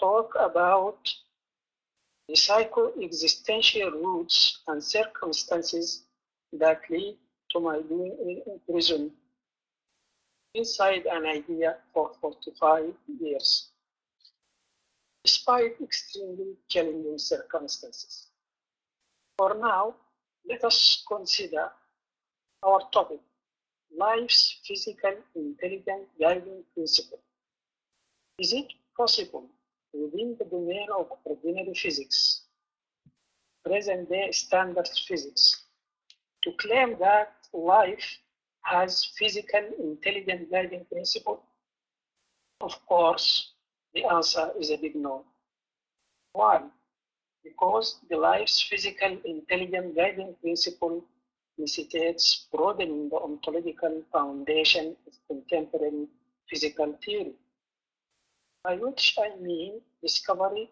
talk about the psycho-existential roots and circumstances that lead to my being in prison inside an idea for 45 years, despite extremely challenging circumstances. For now, let us consider our topic, life's physical intelligent guiding principle. Is it possible within the domain of ordinary physics, present-day standard physics, to claim that life has physical intelligent guiding principle? Of course, the answer is a big no. Why? Because the life's physical intelligent guiding principle necessitates broadening the ontological foundation of contemporary physical theory, by which I mean discovery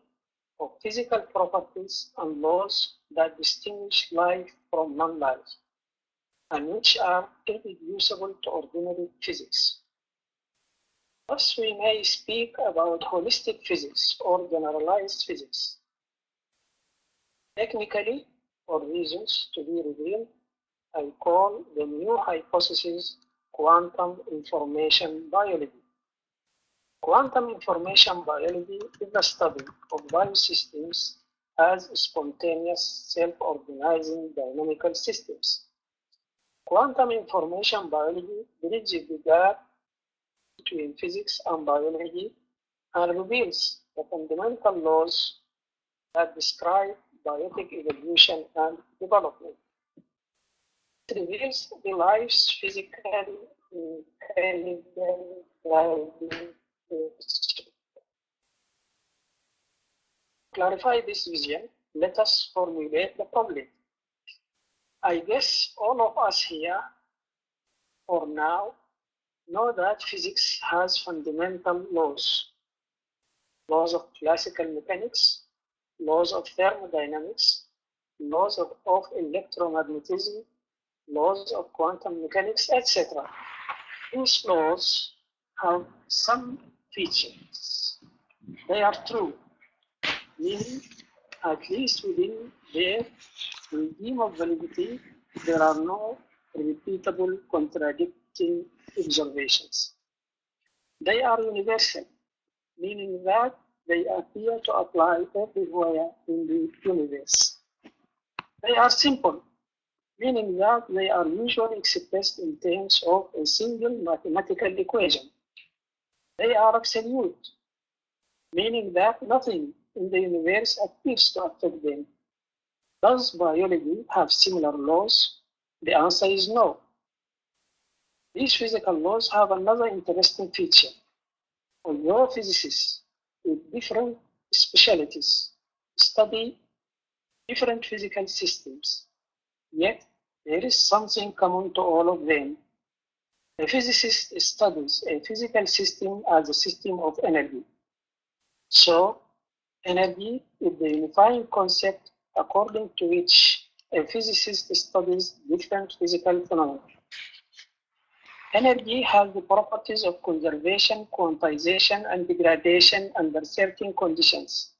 of physical properties and laws that distinguish life from non-life, and which are irreducible to ordinary physics. Thus, we may speak about holistic physics or generalized physics. Technically, for reasons to be revealed, I call the new hypothesis quantum information biology. Quantum information biology is the study of biosystems as spontaneous, self-organizing dynamical systems. Quantum information biology bridges the gap between physics and biology and reveals the fundamental laws that describe biotic evolution and development. It reveals the life's physical intelligent guiding. To clarify this vision, let us formulate the problem. I guess all of us here, for now, know that physics has fundamental laws. Laws of classical mechanics, laws of thermodynamics, laws of electromagnetism, laws of quantum mechanics, etc. These laws have some features. They are true, meaning at least within their regime of validity, there are no repeatable contradicting observations. They are universal, meaning that they appear to apply everywhere in the universe. They are simple, meaning that they are usually expressed in terms of a single mathematical equation. They are absolute, meaning that nothing in the universe appears to affect them. Does biology have similar laws? The answer is no. These physical laws have another interesting feature. Although physicists with different specialties study different physical systems, yet there is something common to all of them. A physicist studies a physical system as a system of energy. So, energy is the unifying concept according to which a physicist studies different physical phenomena. Energy has the properties of conservation, quantization, and degradation under certain conditions.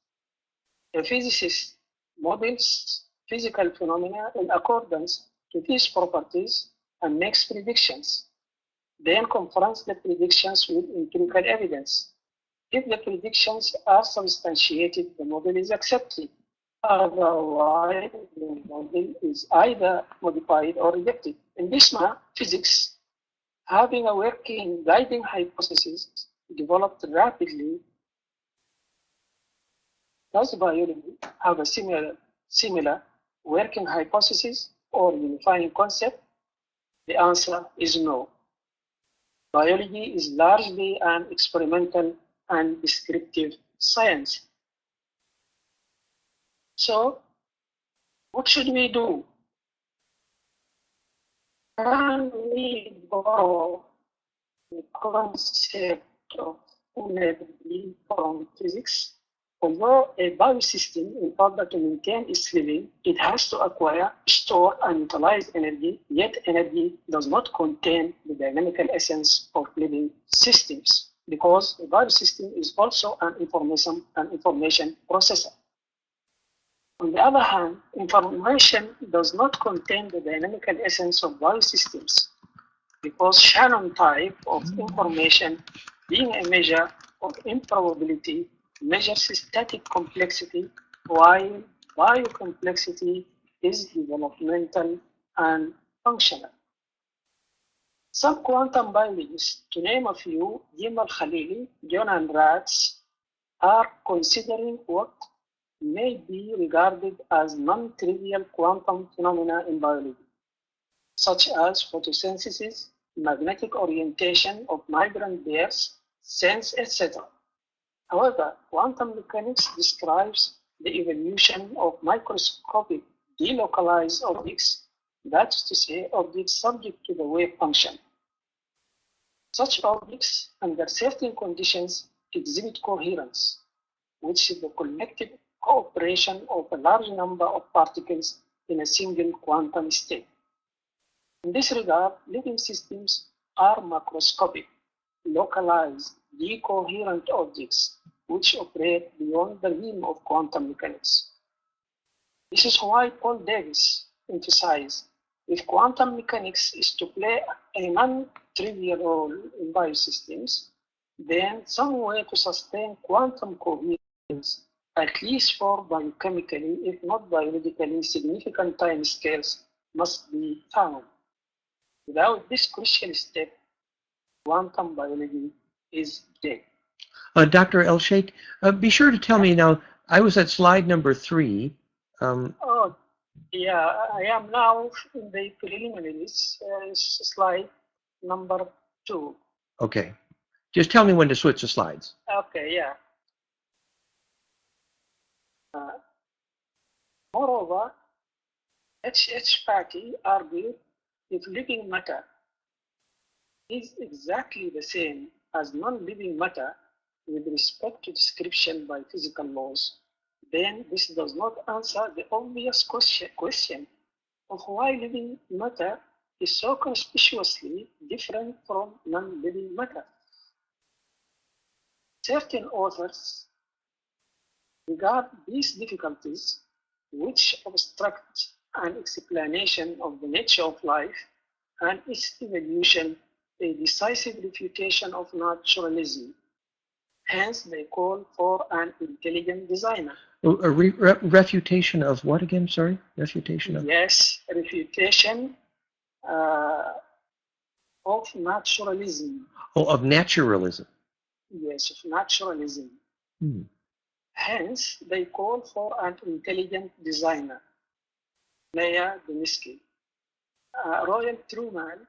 A physicist models physical phenomena in accordance to these properties and makes predictions, then confronts the predictions with empirical evidence. If the predictions are substantiated, the model is accepted. Otherwise, the model is either modified or rejected. In this manner, physics, having a working guiding hypothesis developed rapidly. Does biology have a similar working hypothesis or unifying concept? The answer is no. Biology is largely an experimental and descriptive science. So, what should we do? Can we borrow the concept of energy from physics? Although a biosystem, in order to maintain its living, it has to acquire, store, and utilize energy, yet energy does not contain the dynamical essence of living systems. because a biosystem is also an information processor. On the other hand, information does not contain the dynamical essence of biosystems, because Shannon type of information, being a measure of improbability, measures static complexity, while biocomplexity is developmental and functional. Some quantum biologists, to name a few, Jim Al-Khalili, John and Ratz, are considering what may be regarded as non-trivial quantum phenomena in biology, such as photosynthesis, magnetic orientation of migrant bears, sense, etc. However, quantum mechanics describes the evolution of microscopic delocalized objects, that is to say, objects subject to the wave function. Such objects, under certain conditions, exhibit coherence, which is the collective cooperation of a large number of particles in a single quantum state. In this regard, living systems are macroscopic, localized, decoherent objects which operate beyond the realm of quantum mechanics. This is why Paul Davies emphasized, if quantum mechanics is to play a non-trivial role in biosystems, then some way to sustain quantum coherence, at least for biochemically, if not biologically significant time scales, must be found. Without this crucial step, quantum biology is dead. Dr. Elsheikh, be sure to tell me now, I was at slide number 3. Oh, yeah, I am now in the preliminaries, slide number 2. Okay. Just tell me when to switch the slides. Okay, yeah. Moreover, H. Packy argued if living matter is exactly the same as non-living matter with respect to description by physical laws, then this does not answer the obvious question of why living matter is so conspicuously different from non-living matter. Certain authors regard these difficulties, which obstruct an explanation of the nature of life and its evolution, a decisive refutation of naturalism. Hence, they call for an intelligent designer. A refutation of what again? Sorry? Refutation of? Yes, refutation of naturalism. Oh, of naturalism. Yes, of naturalism. Hence, they call for an intelligent designer. Leah Doniski. Royal Truman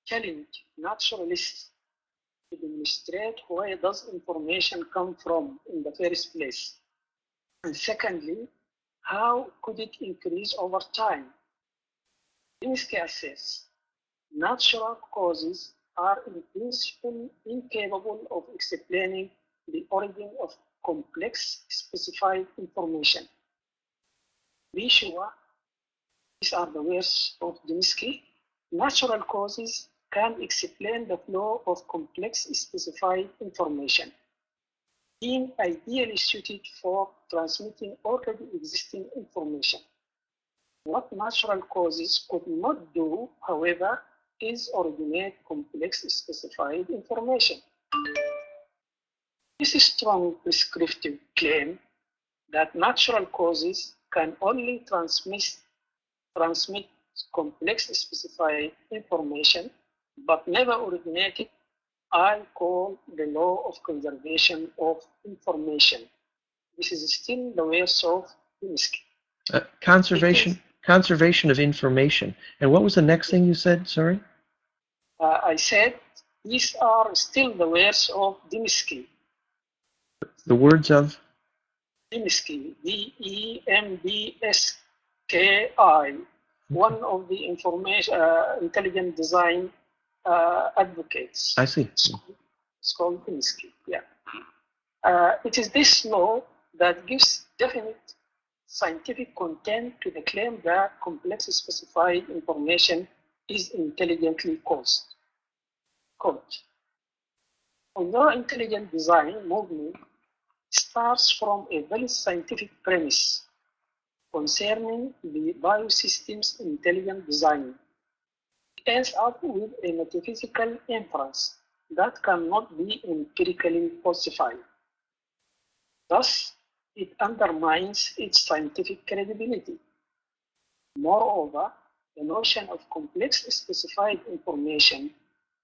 challenged naturalists to demonstrate where does information come from in the first place. And secondly, how could it increase over time? Doniski says, natural causes are in principle incapable of explaining the origin of complex specified information. Be sure, these are the words of Doniski, natural causes can explain the flow of complex specified information, being ideally suited for transmitting already existing information. What natural causes could not do, however, is originate complex specified information. This strong prescriptive claim that natural causes can only transmit complex specified information, but never originate it, I call the law of conservation of information. This is still the words of Doniski. Conservation of information. And what was the next thing you said? Sorry? I said these are still the words of Doniski. The words of? Doniski, Demdski, one of the intelligent design advocates. I see. It's called Doniski, yeah. It is this law that gives definite scientific content to the claim that complex specified information is intelligently caused. Quote, Although intelligent design movement starts from a very scientific premise concerning the biosystem's intelligent design, it ends up with a metaphysical inference that cannot be empirically falsified. Thus, it undermines its scientific credibility. Moreover, the notion of complex specified information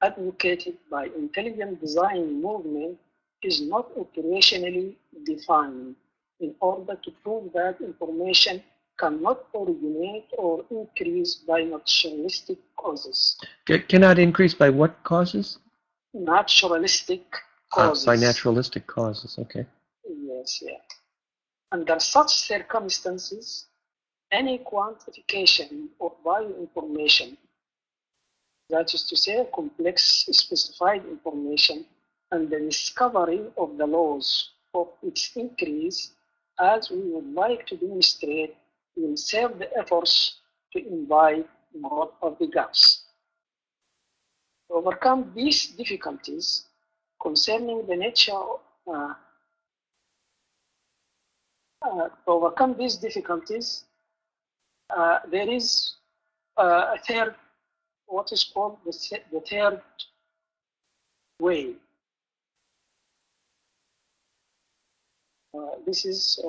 advocated by intelligent design movement is not operationally defined in order to prove that information cannot originate or increase by naturalistic causes. Cannot increase by what causes? Naturalistic causes. By naturalistic causes, okay. Yes, yeah. Under such circumstances, any quantification of bioinformation, that is to say, complex specified information, and the discovery of the laws of its increase, as we would like to demonstrate, will serve the efforts to invite more of the gaps. To overcome these difficulties concerning the nature there is a third, what is called the third way. This is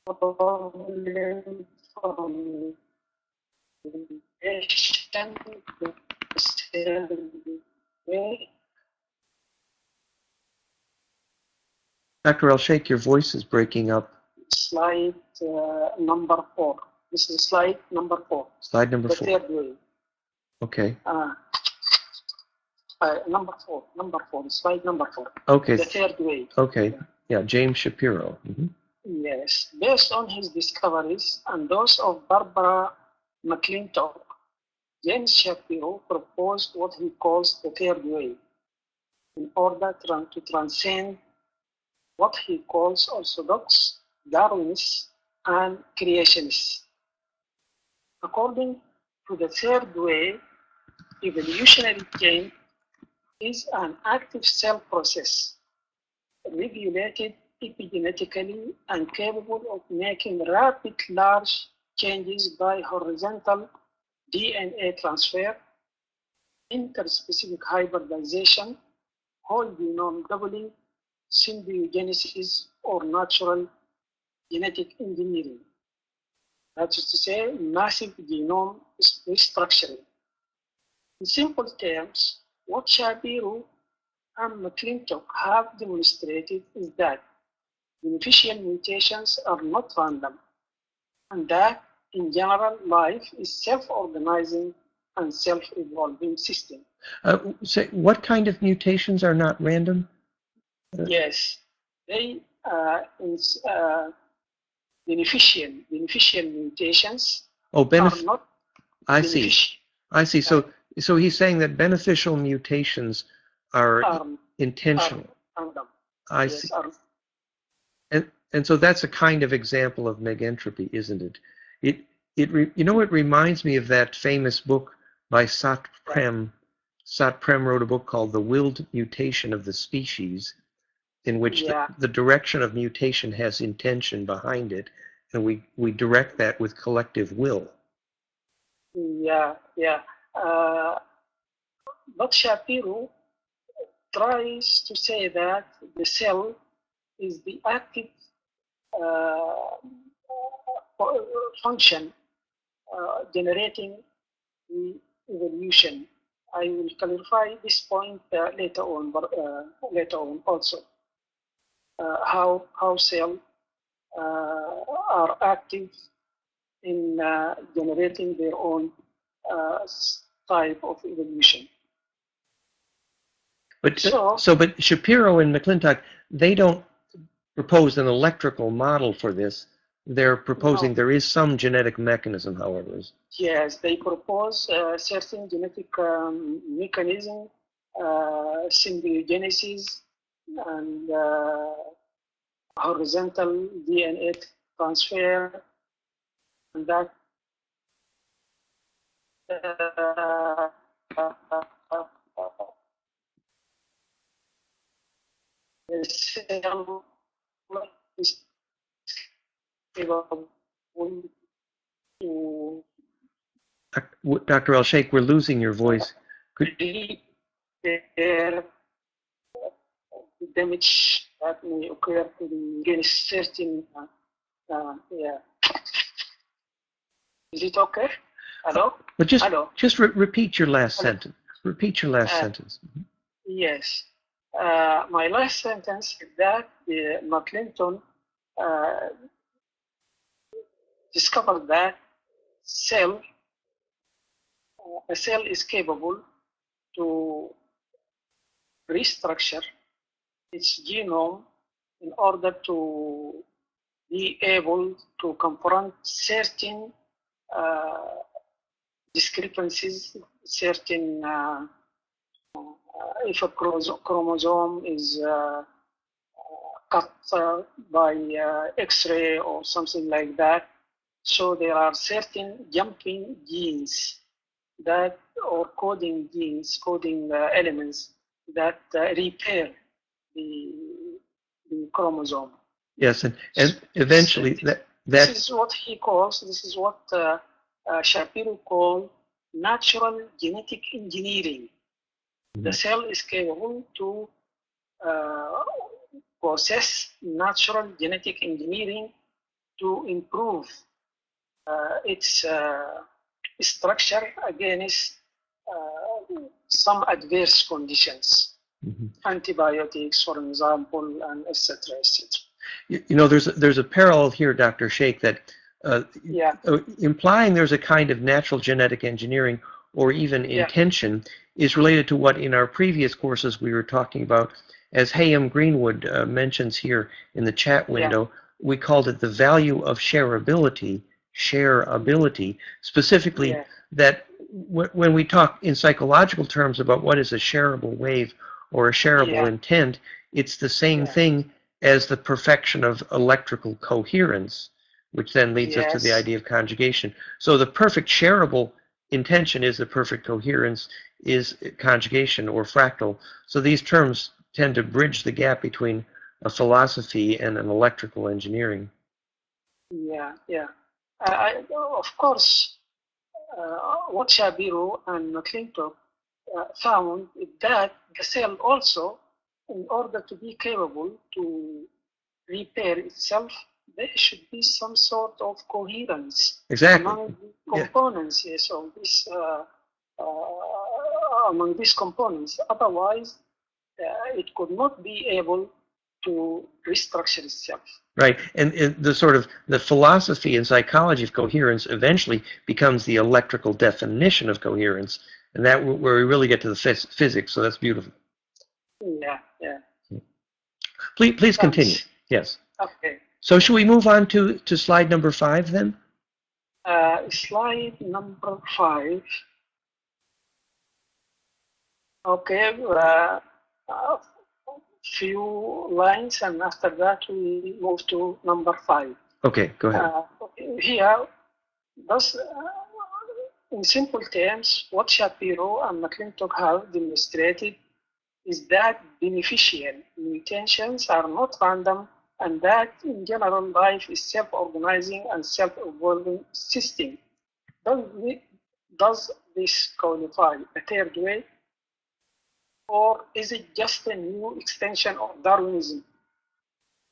problem from way. Dr. Elsheikh, your voice is breaking up. Slide number 4. This is slide number 4. Slide number 4. The third way. Okay. Number 4. Slide number 4. Okay. The third way. Okay. Yeah, James Shapiro. Mm-hmm. Yes. Based on his discoveries and those of Barbara McClintock, James Shapiro proposed what he calls the third way in order to transcend what he calls orthodox Darwinists and creationists. According to the third way, evolutionary change is an active cell process regulated epigenetically and capable of making rapid large changes by horizontal DNA transfer, interspecific hybridization, whole genome doubling, symbiogenesis, or natural genetic engineering. That is to say, massive genome restructuring. In simple terms, what Shapiro and McClintock have demonstrated is that beneficial mutations are not random, and that, in general, life is self-organizing and self-evolving system. So what kind of mutations are not random? Yes, they beneficial mutations are not. I see. So he's saying that beneficial mutations are intentional. Random. I see. And so that's a kind of example of negentropy, isn't it? It reminds me of that famous book by Sat Prem. Sat Prem wrote a book called The Willed Mutation of the Species, in which the direction of mutation has intention behind it, and we direct that with collective will. But Shapiro tries to say that the cell is the active function generating the evolution. I will clarify this point later on also. How cells are active in generating their own type of evolution. But Shapiro and McClintock, they don't propose an electrical model for this. They're proposing there is some genetic mechanism, however. Yes, they propose certain genetic mechanism, symbiogenesis, and horizontal DNA transfer, and that the cell is capable to Dr. Elsheikh, we're losing your voice. repair the damage that may occur to the against certain. Yeah. Is it okay? Hello? But just Hello? repeat your last sentence. Repeat your last sentence. Yes. My last sentence is that McClinton discovered that a cell is capable to restructure its genome in order to be able to confront certain discrepancies, certain if a chromosome is cut by X-ray or something like that. So there are certain jumping genes that, or coding genes, coding elements that repair the chromosome. Yes, and eventually this is what he calls, this is what Shapiro called natural genetic engineering. The cell is capable to process natural genetic engineering to improve its structure against some adverse conditions, antibiotics, for example, and etc. etc. You know, there's a parallel here, Dr. Sheikh, that implying there's a kind of natural genetic engineering or even intention is related to what in our previous courses we were talking about, as Hayam Greenwood mentions here in the chat window. We called it the value of shareability, specifically that when we talk in psychological terms about what is a shareable wave or a shareable intent, it's the same thing as the perfection of electrical coherence, which then leads us to the idea of conjugation. So the perfect shareable intention is the perfect coherence, is conjugation or fractal. So these terms tend to bridge the gap between a philosophy and an electrical engineering. Of course, what Shapiro and McClintock found is that the cell also, in order to be capable to repair itself, there should be some sort of coherence among the components of this among these components. Otherwise, it could not be able to restructure itself. Right, and the sort of the philosophy and psychology of coherence eventually becomes the electrical definition of coherence, and that where we really get to the physics. So that's beautiful. Please continue. Yes. Okay. So should we move on to slide number 5 then? Slide number 5. Okay. Few lines, and after that we move to number 5. Okay, go ahead. Here, in simple terms, what Shapiro and McClintock have demonstrated is that beneficial mutations are not random, and that in general life is self-organizing and self-evolving system. Does this qualify a third way? Or is it just a new extension of Darwinism?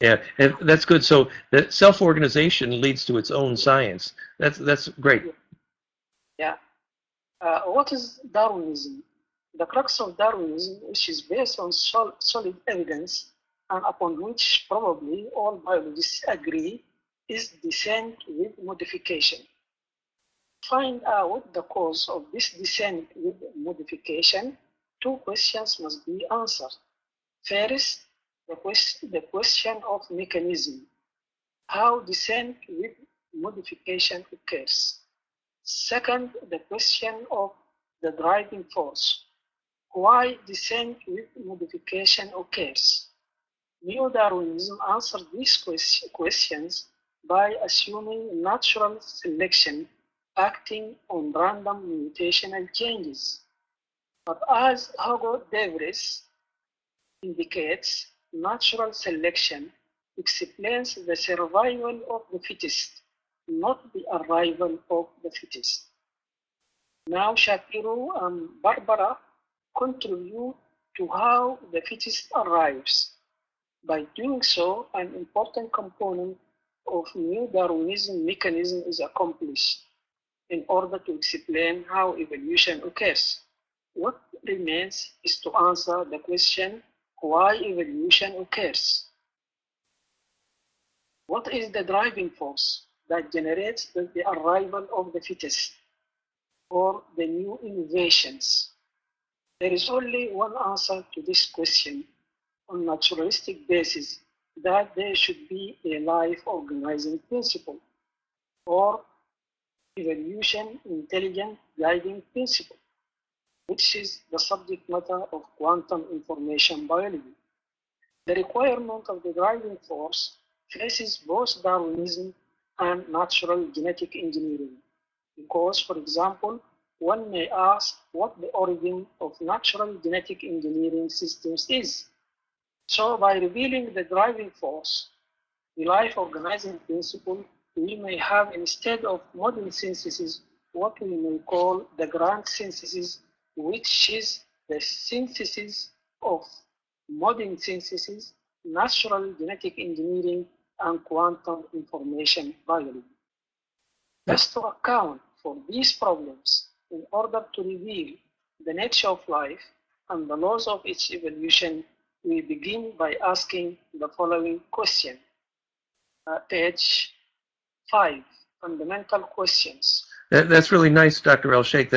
Yeah, and that's good. So that self-organization leads to its own science. That's great. Yeah. What is Darwinism? The crux of Darwinism, which is based on solid evidence and upon which probably all biologists agree, is descent with modification. To find out the cause of this descent with modification, 2 questions must be answered. First, the question of mechanism, how descent with modification occurs. Second, the question of the driving force, why descent with modification occurs. Neo-Darwinism answered these questions by assuming natural selection acting on random mutational changes. But as Hugo Davis indicates, natural selection explains the survival of the fittest, not the arrival of the fittest. Now Shapiro and Barbara contribute to how the fittest arrives. By doing so, an important component of new Darwinism mechanism is accomplished in order to explain how evolution occurs. What remains is to answer the question why evolution occurs. What is the driving force that generates the arrival of the fittest or the new innovations? There is only one answer to this question on naturalistic basis, that there should be a life organizing principle or evolution intelligent guiding principle, which is the subject matter of quantum information biology. The requirement of the driving force faces both Darwinism and natural genetic engineering, because, for example, one may ask what the origin of natural genetic engineering systems is. So by revealing the driving force, the life organizing principle, we may have, instead of modern synthesis, what we may call the grand synthesis, which is the synthesis of modern synthesis, natural genetic engineering, and quantum information biology. Thus, to account for these problems, in order to reveal the nature of life and the laws of its evolution, we begin by asking the following question. Page 5, fundamental questions. That's really nice, Dr. Elsheikh,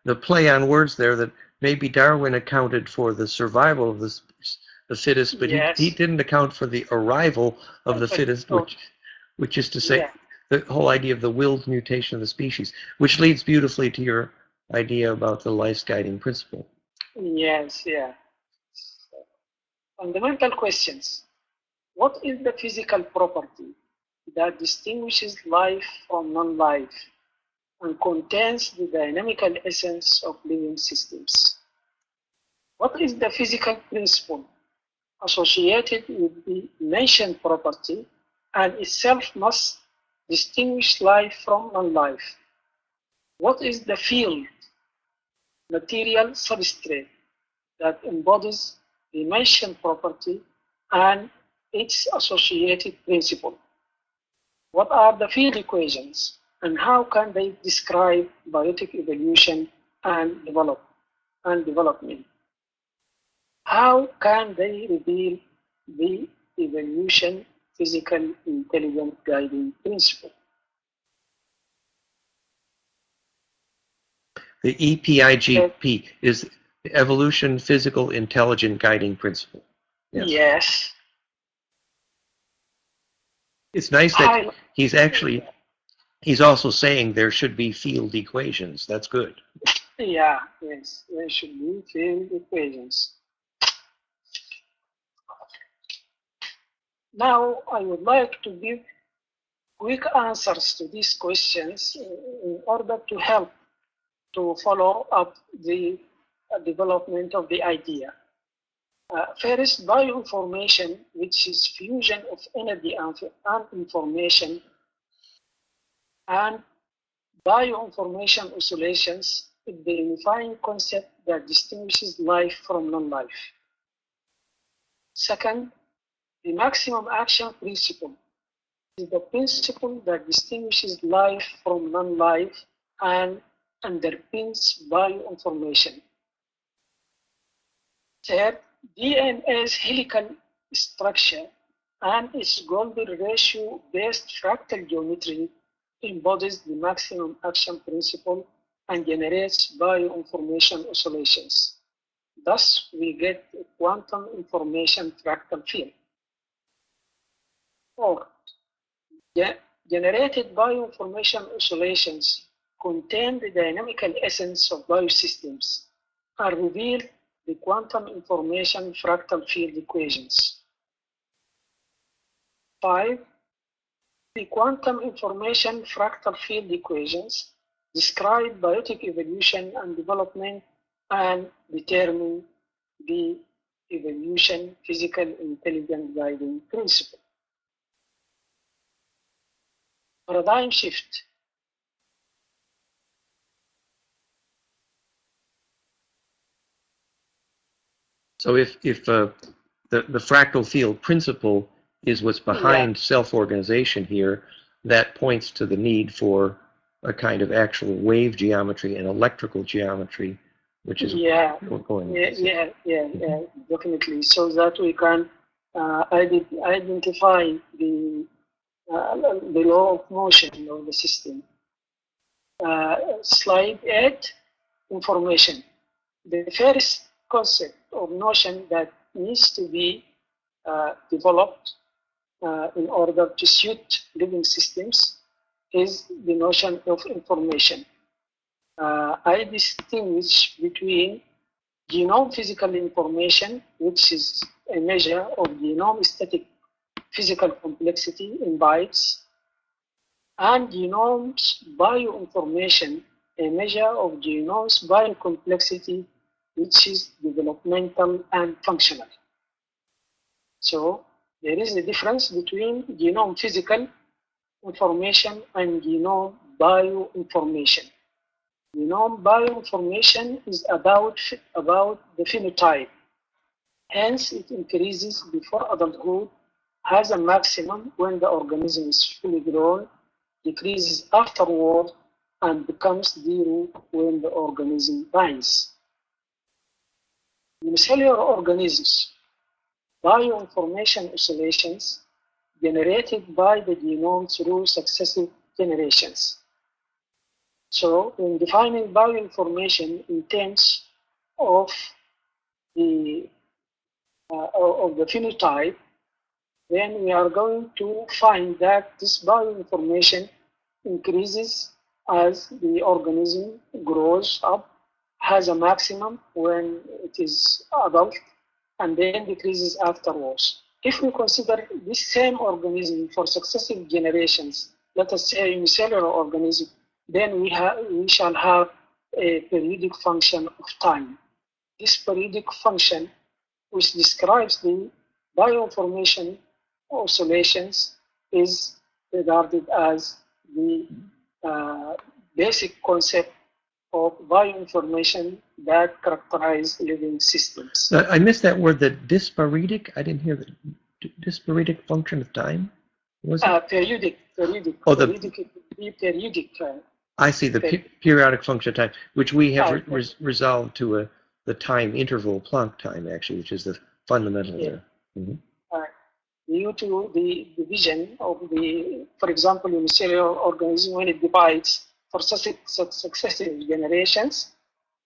the play on words there, that maybe Darwin accounted for the survival of the fittest, but yes, he didn't account for the arrival of the fittest, which is to say, yeah, the whole idea of the willed mutation of the species, which leads beautifully to your idea about the life's guiding principle. Yes, yeah. Fundamental questions. What is the physical property that distinguishes life from non-life and contains the dynamical essence of living systems? What is the physical principle associated with the mentioned property and itself must distinguish life from non-life? What is the field, material substrate, that embodies the mentioned property and its associated principle? What are the field equations and how can they describe biotic evolution and development? How can they reveal the evolution physical intelligent guiding principle? The EPIGP is the evolution physical intelligent guiding principle. Yes. Yes. It's nice that he's also saying there should be field equations. That's good. Yeah, yes, there should be field equations. Now, I would like to give quick answers to these questions in order to help to follow up the development of the idea. First, bioinformation, which is fusion of energy and information, and bioinformation oscillations is the unifying concept that distinguishes life from non-life. Second, the maximum action principle is the principle that distinguishes life from non-life and underpins bioinformation. Third, DNA's helical structure and its Golgi ratio-based fractal geometry embodies the maximum action principle and generates bioinformation oscillations. Thus, we get a quantum information fractal field. Fourth, generated bioinformation oscillations contain the dynamical essence of biosystems and reveal the quantum information fractal field equations. 5. The quantum information fractal field equations describe biotic evolution and development and determine the evolution physical intelligent guiding principle. Paradigm shift. So if the fractal field principle is what's behind self-organization here, that points to the need for a kind of actual wave geometry and electrical geometry, which is going. Definitely, so that we can identify the law of motion of the system. Slide 8, information. The first concept or notion that needs to be developed in order to suit living systems is the notion of information. I distinguish between genome physical information, which is a measure of genome static physical complexity in bytes, and genome's bioinformation, a measure of genome's biocomplexity, which is developmental and functional. So there is a difference between genome physical information and genome bioinformation. Genome bioinformation is about the phenotype. Hence, it increases before adulthood, has a maximum when the organism is fully grown, decreases afterward, and becomes zero when the organism dies. Unicellular organisms, bioinformation oscillations generated by the genome through successive generations. So, in defining bioinformation in terms of the phenotype, then we are going to find that this bioinformation increases as the organism grows up, has a maximum when it is adult, and then decreases afterwards. If we consider this same organism for successive generations, let us say a unicellular organism, then we shall have a periodic function of time. This periodic function, which describes the bioinformation oscillations, is regarded as the basic concept of bioinformation that characterize living systems. I missed that word, the dysparitic. I didn't hear the dysparitic function of time. What was it? Periodic. Oh, periodic. I see, the periodic function of time, which we have resolved to the time interval Planck time, actually, which is the fundamental there. Mm-hmm. Due to the division of the, for example, unicellular organism, when it divides for successive generations,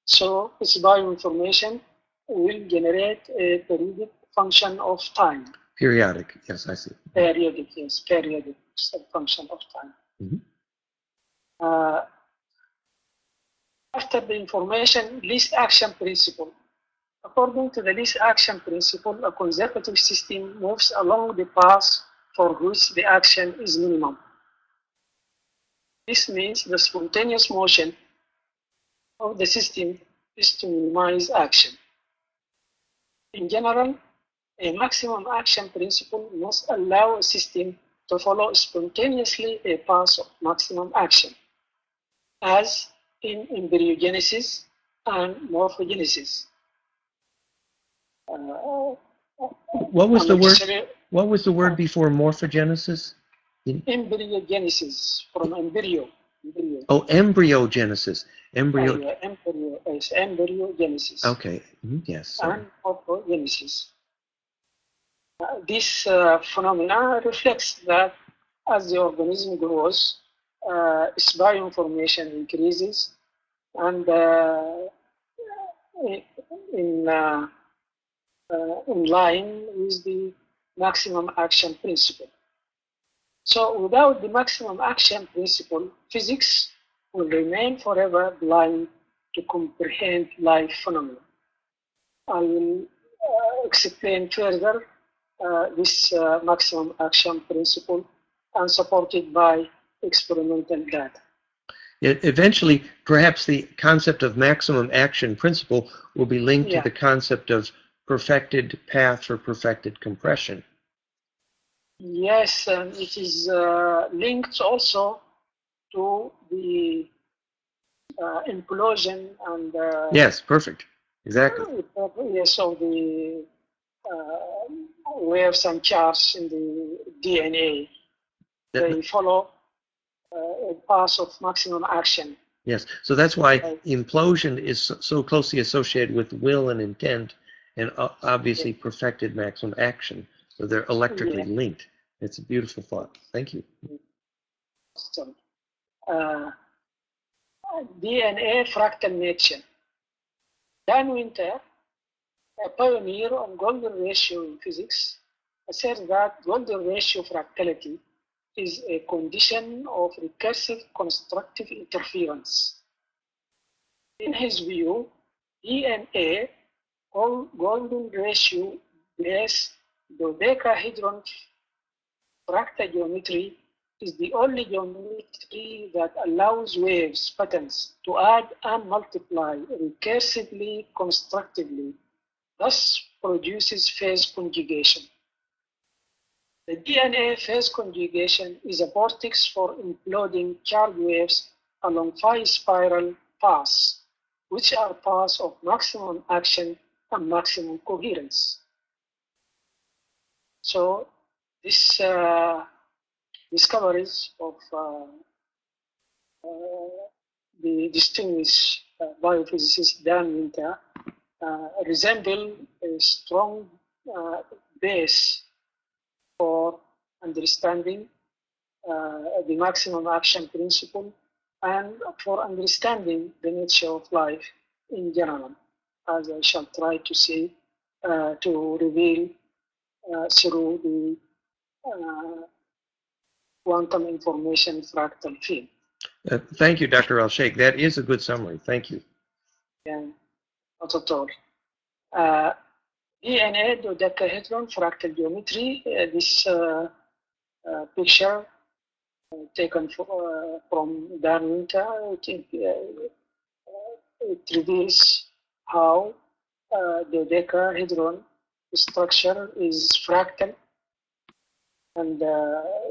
so its bioinformation will generate a periodic function of time. Periodic, yes, I see. Periodic function of time. Mm-hmm. After the information least action principle. According to the least action principle, a conservative system moves along the path for which the action is minimum. This means the spontaneous motion of the system is to minimize action. In general, a maximum action principle must allow a system to follow spontaneously a path of maximum action, as in embryogenesis and morphogenesis. What was the word? What was the word before morphogenesis? Embryogenesis, from embryo. Oh, embryogenesis. Embryogenesis. Okay. Yes. Sorry. And morphogenesis. This phenomena reflects that as the organism grows, its bioinformation increases, and in line with the maximum action principle. So without the maximum action principle, physics will remain forever blind to comprehend life phenomena. I will explain further this maximum action principle and supported by experimental data. Eventually, perhaps the concept of maximum action principle will be linked to Yeah. the concept of perfected path for perfected compression. Yes, and it is linked also to the implosion and Yes, perfect. Exactly. yes, of the waves and charts in the DNA. They follow a path of maximum action. Yes, so that's why implosion is so closely associated with will and intent, and obviously perfected maximum action. So they're electrically linked. It's a beautiful thought. Thank you. So, DNA fractal nature. Dan Winter, a pioneer on golden ratio in physics, asserts that golden ratio fractality is a condition of recursive constructive interference. In his view, DNA or golden ratio based dodecahedron fractal geometry is the only geometry that allows waves patterns to add and multiply recursively constructively, thus produces phase conjugation. The DNA phase conjugation is a vortex for imploding charge waves along phi spiral paths, which are paths of maximum action and maximum coherence. So this discoveries of the distinguished biophysicist Dan Winter resemble a strong base for understanding the maximum action principle and for understanding the nature of life in general, as I shall try to say, to reveal through the quantum information fractal field. Thank you, Dr. Elsheikh. That is a good summary. Thank you. Yeah, not at all. DNA dodecahedron fractal geometry. This picture taken from Dan Winter. It reveals how the dodecahedron structure is fractal, and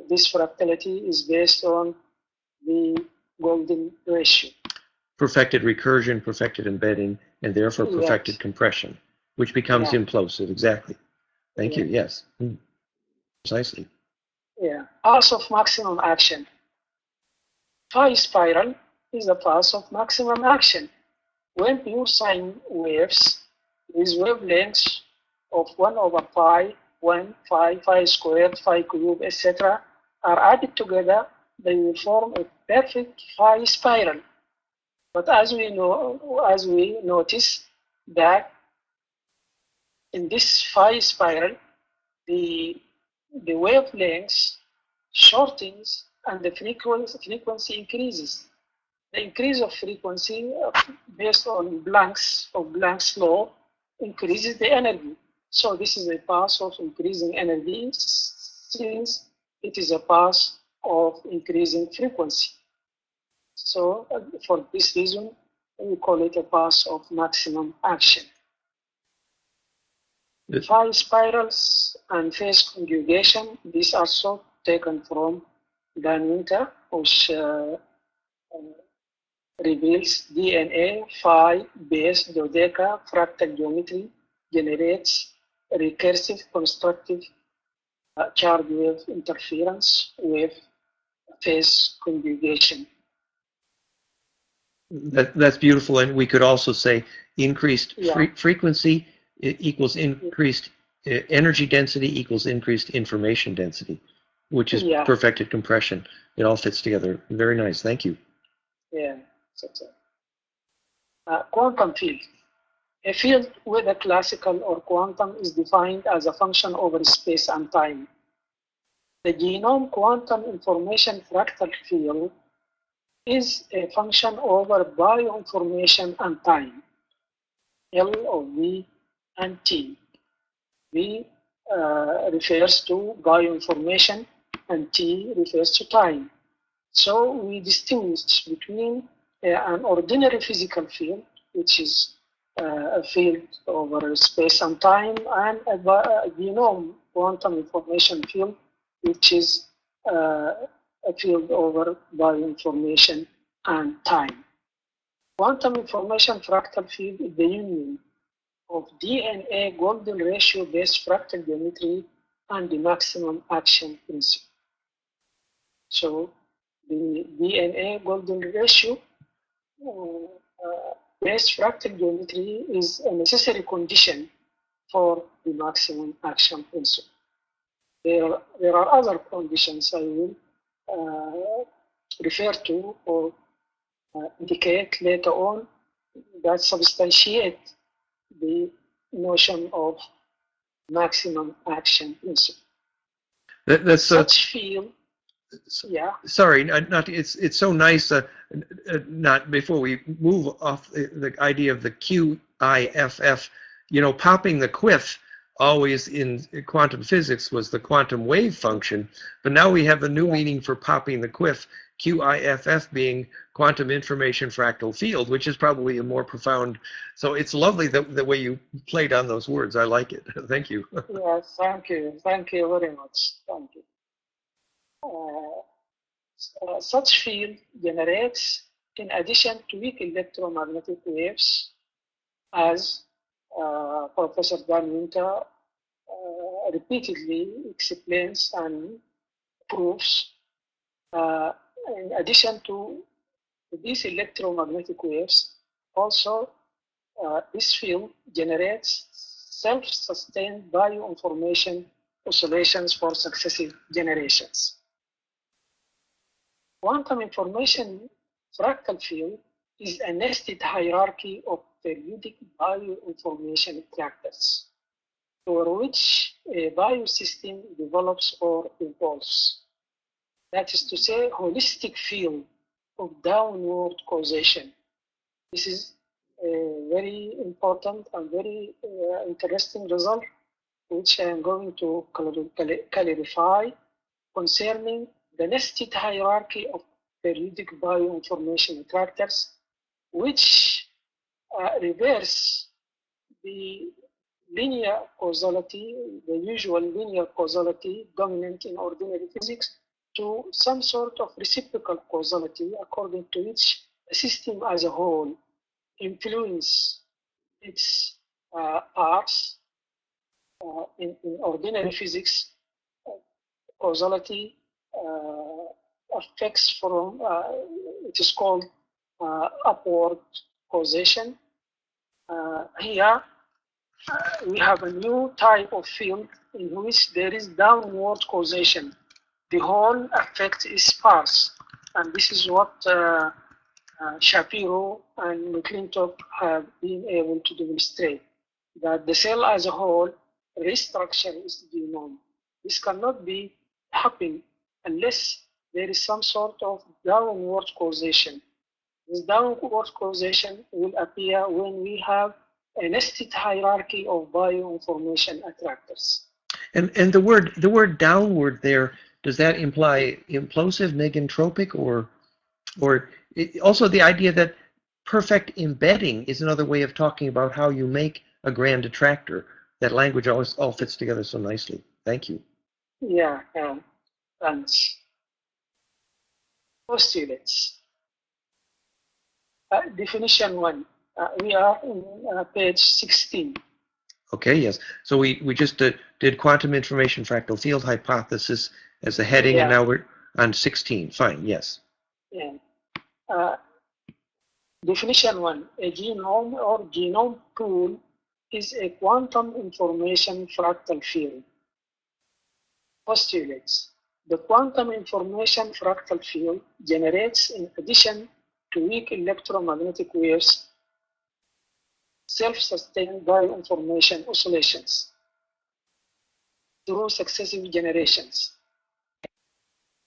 this fractality is based on the golden ratio. Perfected recursion, perfected embedding, and therefore perfected compression, which becomes implosive. Exactly. Thank you. Yes. Precisely. Yeah. Path of maximum action. Phi spiral is the path of maximum action. When pure sine waves with wavelengths of 1 over pi, 1, phi, phi squared, phi cubed, etc., are added together, they will form a perfect phi spiral. But as we notice that in this phi spiral, the wavelengths shortens and the frequency increases. The increase of frequency based on Planck's law increases the energy. So this is a path of increasing energy since it is a path of increasing frequency. So for this reason, we call it a path of maximum action. Phi spirals and phase conjugation, these are also taken from Dan Winter, which reveals DNA phi-based dodeca fractal geometry generates recursive constructive charge wave interference with phase conjugation. That's beautiful, and we could also say increased frequency equals increased energy density equals increased information density, which is perfected compression. It all fits together. Very nice. Thank you. Yeah. Quantum field. A field, whether classical or quantum, is defined as a function over space and time. The genome quantum information fractal field is a function over bioinformation and time, L of V and T. V refers to bioinformation and T refers to time. So we distinguish between an ordinary physical field, which is a field over space and time, and a genome quantum information field, which is a field over bioinformation and time. Quantum information fractal field is the union of DNA golden ratio based fractal geometry and the maximum action principle. So the DNA golden ratio based fractal geometry is a necessary condition for the maximum action principle. There are other conditions I will refer to or indicate later on that substantiate the notion of maximum action principle. That's such field. Yeah. Sorry, not it's so nice. Not before we move off the idea of the QIFF. You know, popping the quiff always in quantum physics was the quantum wave function, but now we have a new meaning for popping the quiff. QIFF being quantum information fractal field, which is probably a more profound. So it's lovely the way you played on those words. I like it. Thank you. Yes, thank you. Thank you very much. Thank you. Such field generates, in addition to weak electromagnetic waves, as Professor Dan Winter repeatedly explains and proves. In addition to these electromagnetic waves, also this field generates self-sustained bioinformation oscillations for successive generations. Quantum information fractal field is a nested hierarchy of periodic bioinformation attractors, over which a biosystem develops or evolves. That is to say, holistic field of downward causation. This is a very important and very interesting result, which I am going to clarify concerning the nested hierarchy of periodic bioinformation attractors, which reverse the linear causality, the usual linear causality dominant in ordinary physics, to some sort of reciprocal causality, according to which the system as a whole influence its parts. In ordinary physics, causality affects from, it is called upward causation. Here, we have a new type of field in which there is downward causation. The whole effect is sparse, and this is what Shapiro and McClintock have been able to demonstrate, that the cell as a whole restructures the genome. This cannot be happening unless there is some sort of downward causation. This downward causation will appear when we have a nested hierarchy of bioinformation attractors. And the word downward there, does that imply implosive, negentropic, or also the idea that perfect embedding is another way of talking about how you make a grand attractor? That language always all fits together so nicely. Thank you. Yeah, thanks. Postulates. Definition 1. We are on page 16. Okay, yes. So we just did quantum information fractal field hypothesis as a heading, and now we're on 16. Fine, yes. Yeah. Definition 1. A genome or genome pool is a quantum information fractal field. Postulates. The quantum information fractal field generates, in addition to weak electromagnetic waves, self-sustained bioinformation oscillations through successive generations.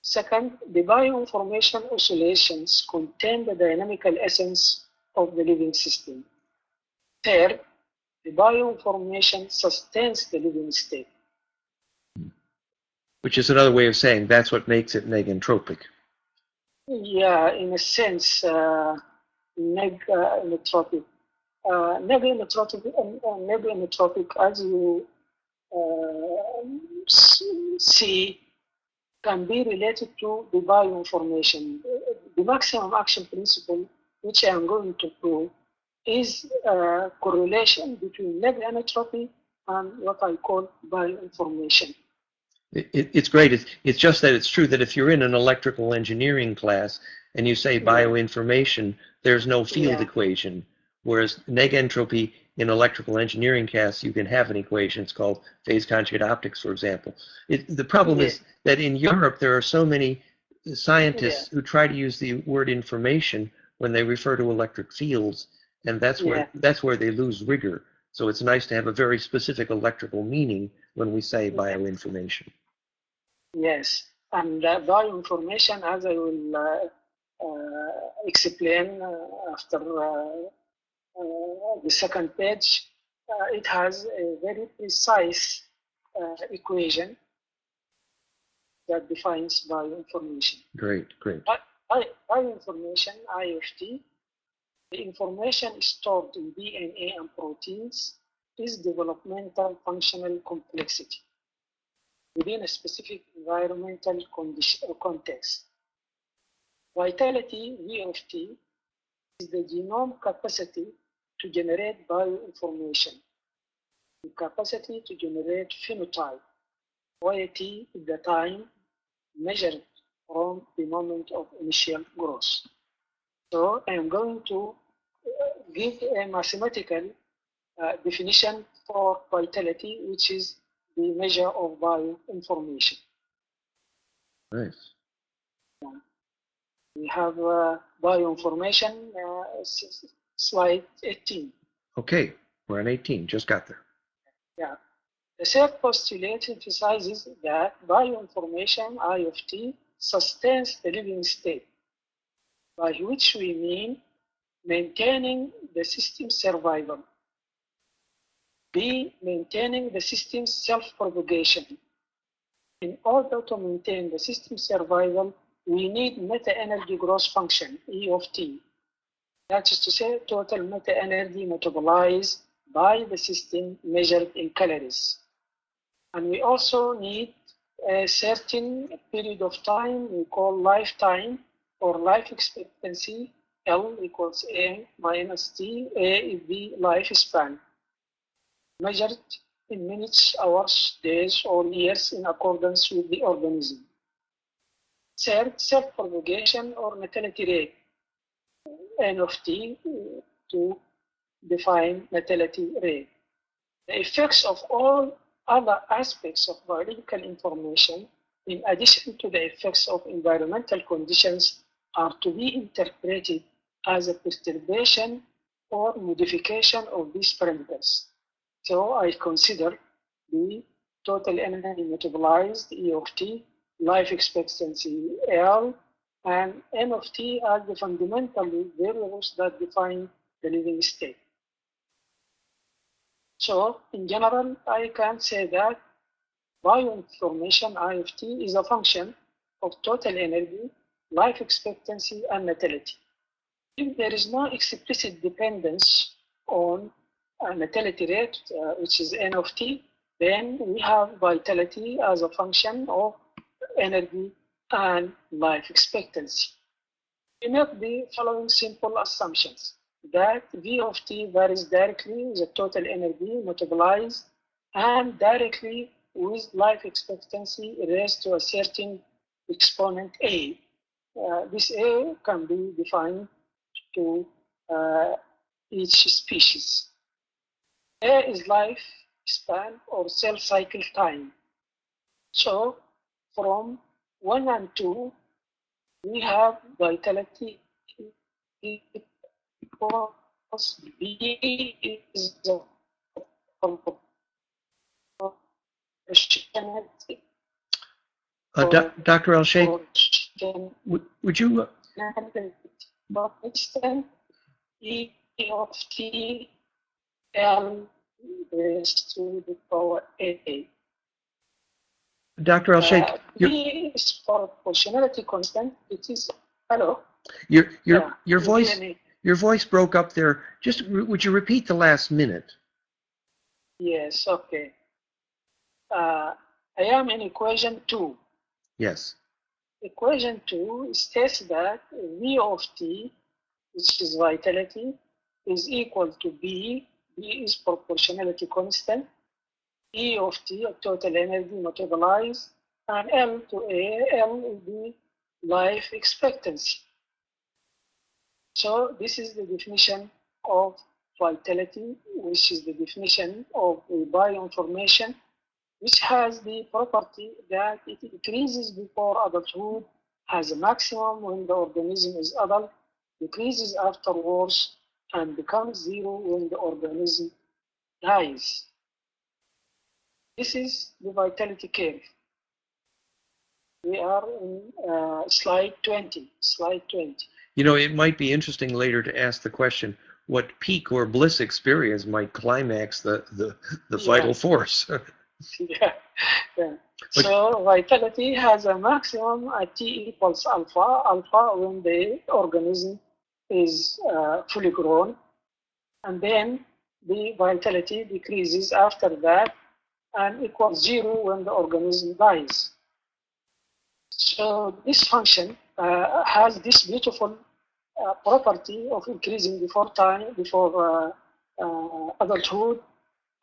Second, the bioinformation oscillations contain the dynamical essence of the living system. Third, the bioinformation sustains the living state. Which is another way of saying that's what makes it negentropic. Yeah, in a sense, negentropy. Negentropy, as you see, can be related to the bioinformation. The maximum action principle, which I am going to prove, is a correlation between negentropy and what I call bioinformation. It's great. It's just that it's true that if you're in an electrical engineering class and you say bioinformation, there's no field equation. Whereas negentropy in electrical engineering class, you can have an equation. It's called phase conjugate optics, for example. The problem is that in Europe, there are so many scientists who try to use the word information when they refer to electric fields, and that's where they lose rigor. So it's nice to have a very specific electrical meaning when we say bioinformation. Yes, and bioinformation, as I will explain after the second page, it has a very precise equation that defines bioinformation. Great. Bioinformation, IFT, the information stored in DNA and proteins is developmental functional complexity within a specific environmental context. Vitality, V of T, is the genome capacity to generate bioinformation, the capacity to generate phenotype. YT is the time measured from the moment of initial growth. So I am going to give a mathematical definition for vitality, which is the measure of bioinformation. Nice. We have bioinformation, slide 18. Okay, we're on 18, just got there. Yeah. The third postulate emphasizes that bioinformation, IFT, sustains the living state, by which we mean maintaining the system's survival. B, maintaining the system's self-propagation. In order to maintain the system's survival, we need meta-energy growth function, E of T. That is to say, total meta-energy metabolized by the system measured in calories. And we also need a certain period of time we call lifetime or life expectancy. L equals A minus T. A is the lifespan, measured in minutes, hours, days, or years in accordance with the organism. Third, self-propagation or natality rate, N of T, to define natality rate. The effects of all other aspects of biological information, in addition to the effects of environmental conditions, are to be interpreted as a perturbation or modification of these parameters. So I consider the total energy metabolized, E of T, life expectancy, L, and N of T as the fundamental variables that define the living state. So in general, I can say that bioinformation, IFT, is a function of total energy, life expectancy, and natality. If there is no explicit dependence on natality rate, which is N of T, then we have vitality as a function of energy and life expectancy. We make the following simple assumptions: that V of T varies directly with the total energy metabolized and directly with life expectancy raised to a certain exponent A. This A can be defined to each species. A is lifespan or cell cycle time. So from 1 and 2, we have vitality equals B is the proportionality. Dr. Elsheikh, would you... E of T L raised to the power A. Dr. Elsheikh, B is for proportionality constant. It is Hello. Your Yeah. your You hear voice me? your voice broke up there. Just would you repeat the last minute? Yes. Okay. I am in equation 2. Yes. Equation 2 states that V of t, which is vitality, is equal to B. B is proportionality constant. E of t, total energy metabolized, and L to A, L will be life expectancy. So this is the definition of vitality, which is the definition of a bioinformation, which has the property that it increases before adulthood, has a maximum when the organism is adult, decreases afterwards, and becomes zero when the organism dies. This is the vitality curve. We are in slide 20. Slide 20. You know, it might be interesting later to ask the question, what peak or bliss experience might climax the vital force? Yeah. Yeah. So vitality has a maximum at t equals alpha. Alpha when the organism is fully grown, and then the vitality decreases after that and equals zero when the organism dies. So this function has this beautiful property of increasing before time, before adulthood,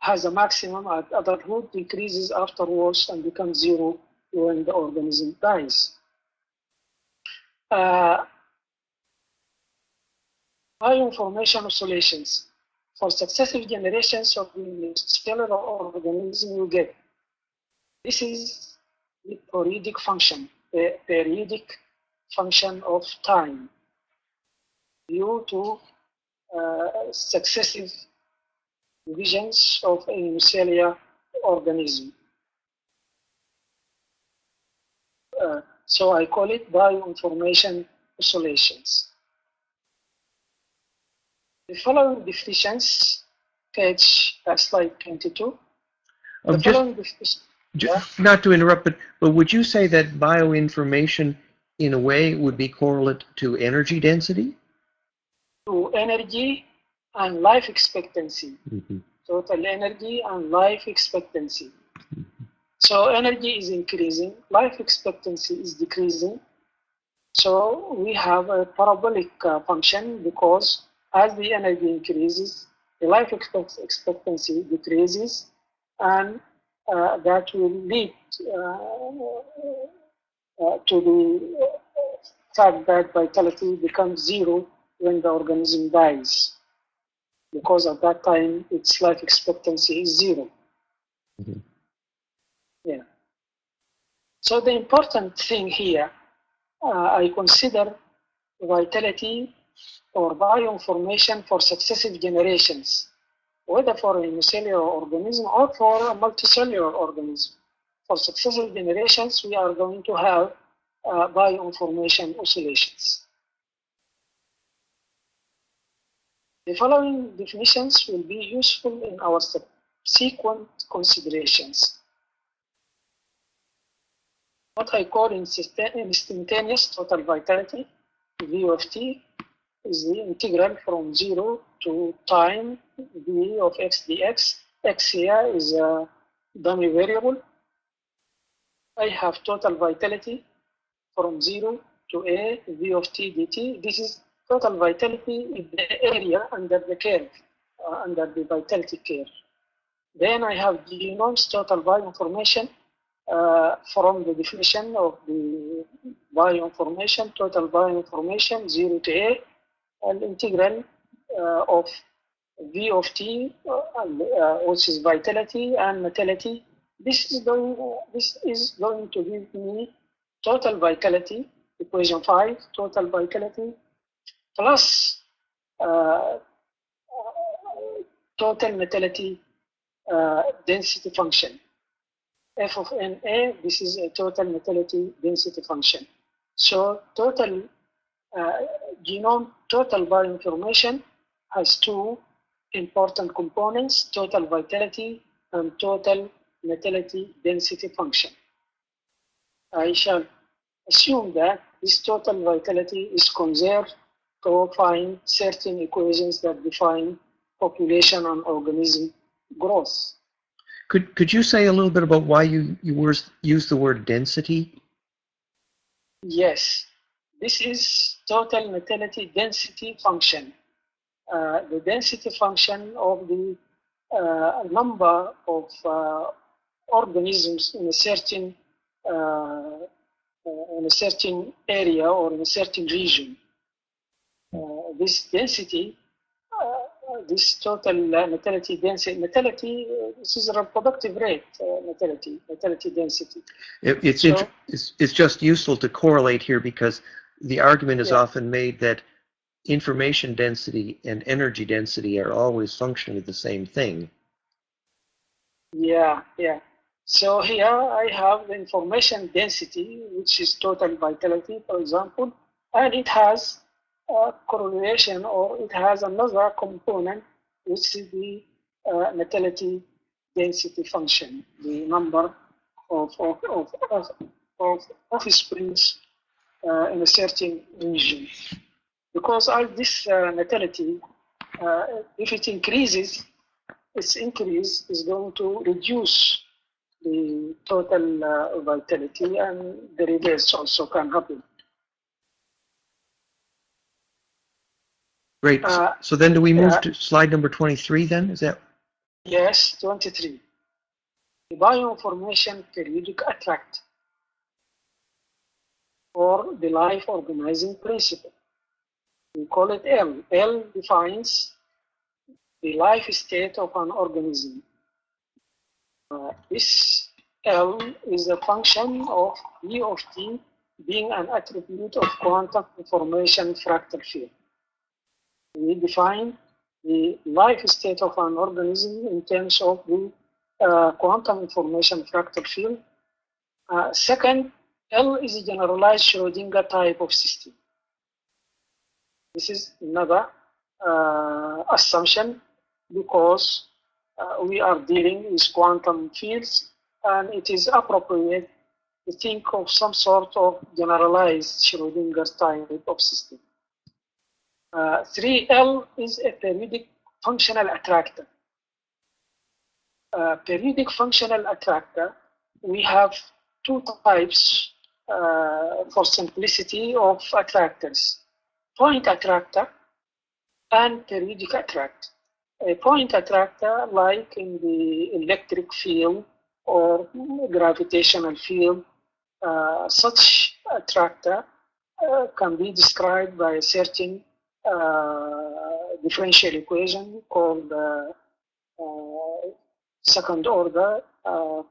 has a maximum at adulthood, decreases afterwards, and becomes zero when the organism dies. Bioinformation oscillations. For successive generations of the cellular organism you get. This is the periodic function, the periodic function of time due to successive divisions of a unicellular organism. So I call it bioinformation oscillations. The following definitions, page slide 22. The following definitions. Not to interrupt, but would you say that bioinformation, in a way, would be correlate to energy density? To energy and life expectancy. Mm-hmm. Total energy and life expectancy. Mm-hmm. So energy is increasing, life expectancy is decreasing. So we have a parabolic function because as the energy increases, the life expectancy decreases, and that will lead to the fact that vitality becomes zero when the organism dies, because at that time its life expectancy is zero. Mm-hmm. Yeah. So the important thing here, I consider vitality or bioinformation for successive generations, whether for a unicellular organism or for a multicellular organism. For successive generations, we are going to have bioinformation oscillations. The following definitions will be useful in our subsequent considerations. What I call instantaneous total vitality, V of t, is the integral from 0 to time v of x dx. X here is a dummy variable. I have total vitality from 0 to a v of t dt. This is total vitality in the area under the curve, under the vitality curve. Then I have genome's total bioinformation from the definition of the bioinformation, total bioinformation 0 to a, and integral of v of t, which is vitality and natality. This is going to give me total vitality, equation 5, total vitality, plus total natality density function. F of NA, this is a total natality density function. So total genome total bioinformation has two important components, total vitality and total natality density function. I shall assume that this total vitality is conserved to find certain equations that define population and organism growth. Could you say a little bit about why you use the word density? Yes, this is total natality density function. The density function of the number of organisms in a certain area or in a certain region. This density, this total natality density, this is a reproductive rate, natality density. It's just useful to correlate here because the argument is often made that information density and energy density are always functionally the same thing. Yeah. So here I have the information density, which is total vitality, for example, and it has a correlation, or it has another component, which is the natality density function, the number of offsprings in a certain region. Because all this natality, if it increases, its increase is going to reduce the total vitality, and the reverse also can happen. Great. So then do we move to slide number 23 then? Is that? Yes, 23. The bioinformation periodic attractor, or the life organizing principle. We call it L. L defines the life state of an organism. This L is a function of E of T being an attribute of quantum information fractal field. We define the life state of an organism in terms of the quantum information fractal field. Second, L is a generalized Schrodinger type of system. This is another assumption because we are dealing with quantum fields, and it is appropriate to think of some sort of generalized Schrodinger type of system. 3L is a periodic functional attractor. Periodic functional attractor, we have two types for simplicity of attractors: point attractor and periodic attractor. A point attractor, like in the electric field or gravitational field, such attractor can be described by a certain differential equation called second order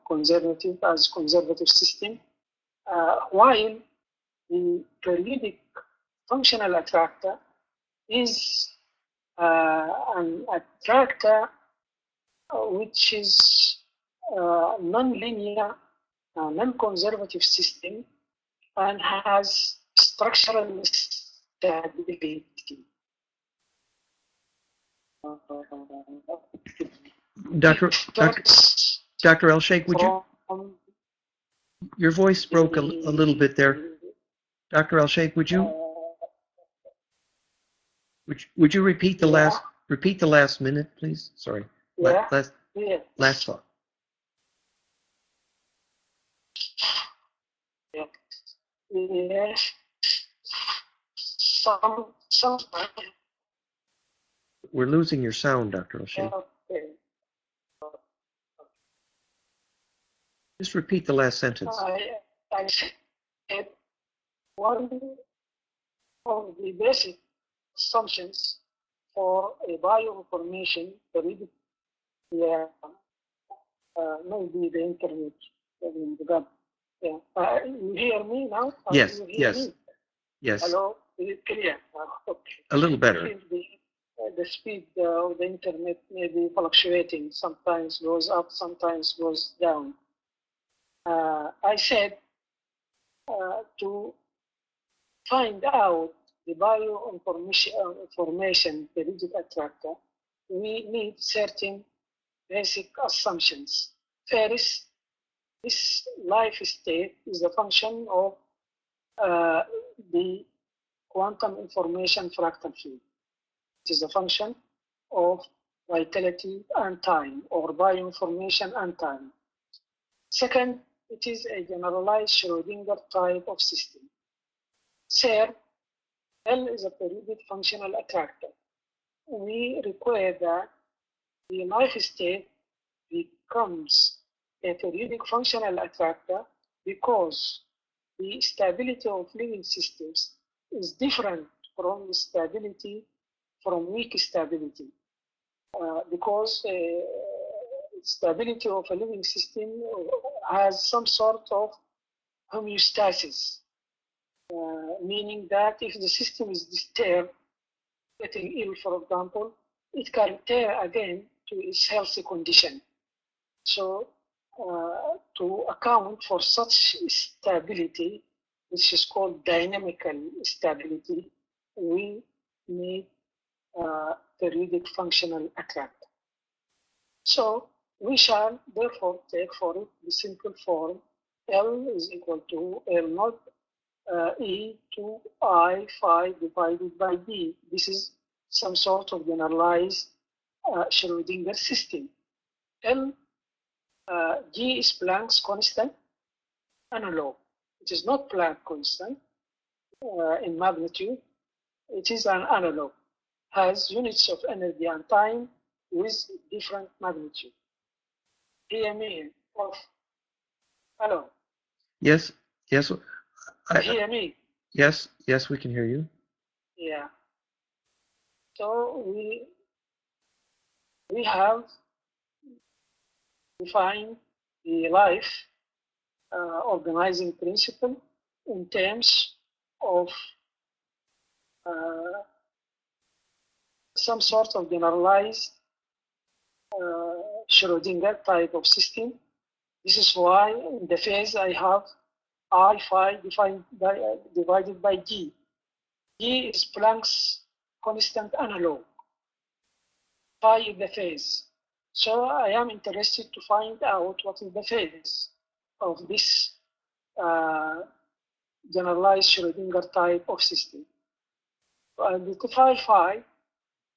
conservative system, while the periodic functional attractor is an attractor which is non-linear, non-conservative system, and has structural stability. Dr. Elsheikh, would you? Your voice broke a little bit there. Dr. Elsheikh, would you? Would you repeat the last minute, please? Sorry. Last thought. Yes. Sometimes. We're losing your sound, Dr. Elsheikh. Okay. Just repeat the last sentence. I said one of the basic assumptions for a bioinformation periodic, maybe the internet, the gap. Yeah. You hear me now? Yes. Me? Yes. Hello, is it clear? Okay. A little better. The speed of the internet may be fluctuating. Sometimes goes up, sometimes goes down. I said to find out the bioinformation periodic attractor, we need certain basic assumptions. First, this life state is a function of the quantum information fractal field. It is a function of vitality and time, or bioinformation and time. Second, it is a generalized Schrodinger type of system. Third, L is a periodic functional attractor. We require that the life state becomes a periodic functional attractor because the stability of living systems is different from stability from weak stability. Because stability of a living system has some sort of homeostasis, meaning that if the system is disturbed, getting ill, for example, it can return again to its healthy condition. So to account for such stability, which is called dynamical stability, we need periodic functional attractor. So we shall therefore take for it the simple form L is equal to L naught E to I phi divided by D. This is some sort of generalized Schrodinger system. L G is Planck's constant analog. It is not Planck constant in magnitude. It is an analog. Has units of energy and time with different magnitude. Hear me? Off. Hello. Yes. Hear me? Yes, we can hear you. Yeah. So we have defined the life organizing principle in terms of some sort of generalized Schrodinger type of system. This is why in the phase I have I phi divided by G. G is Planck's constant analog. Phi is the phase. So I am interested to find out what is the phase of this generalized Schrodinger type of system. To identify phi,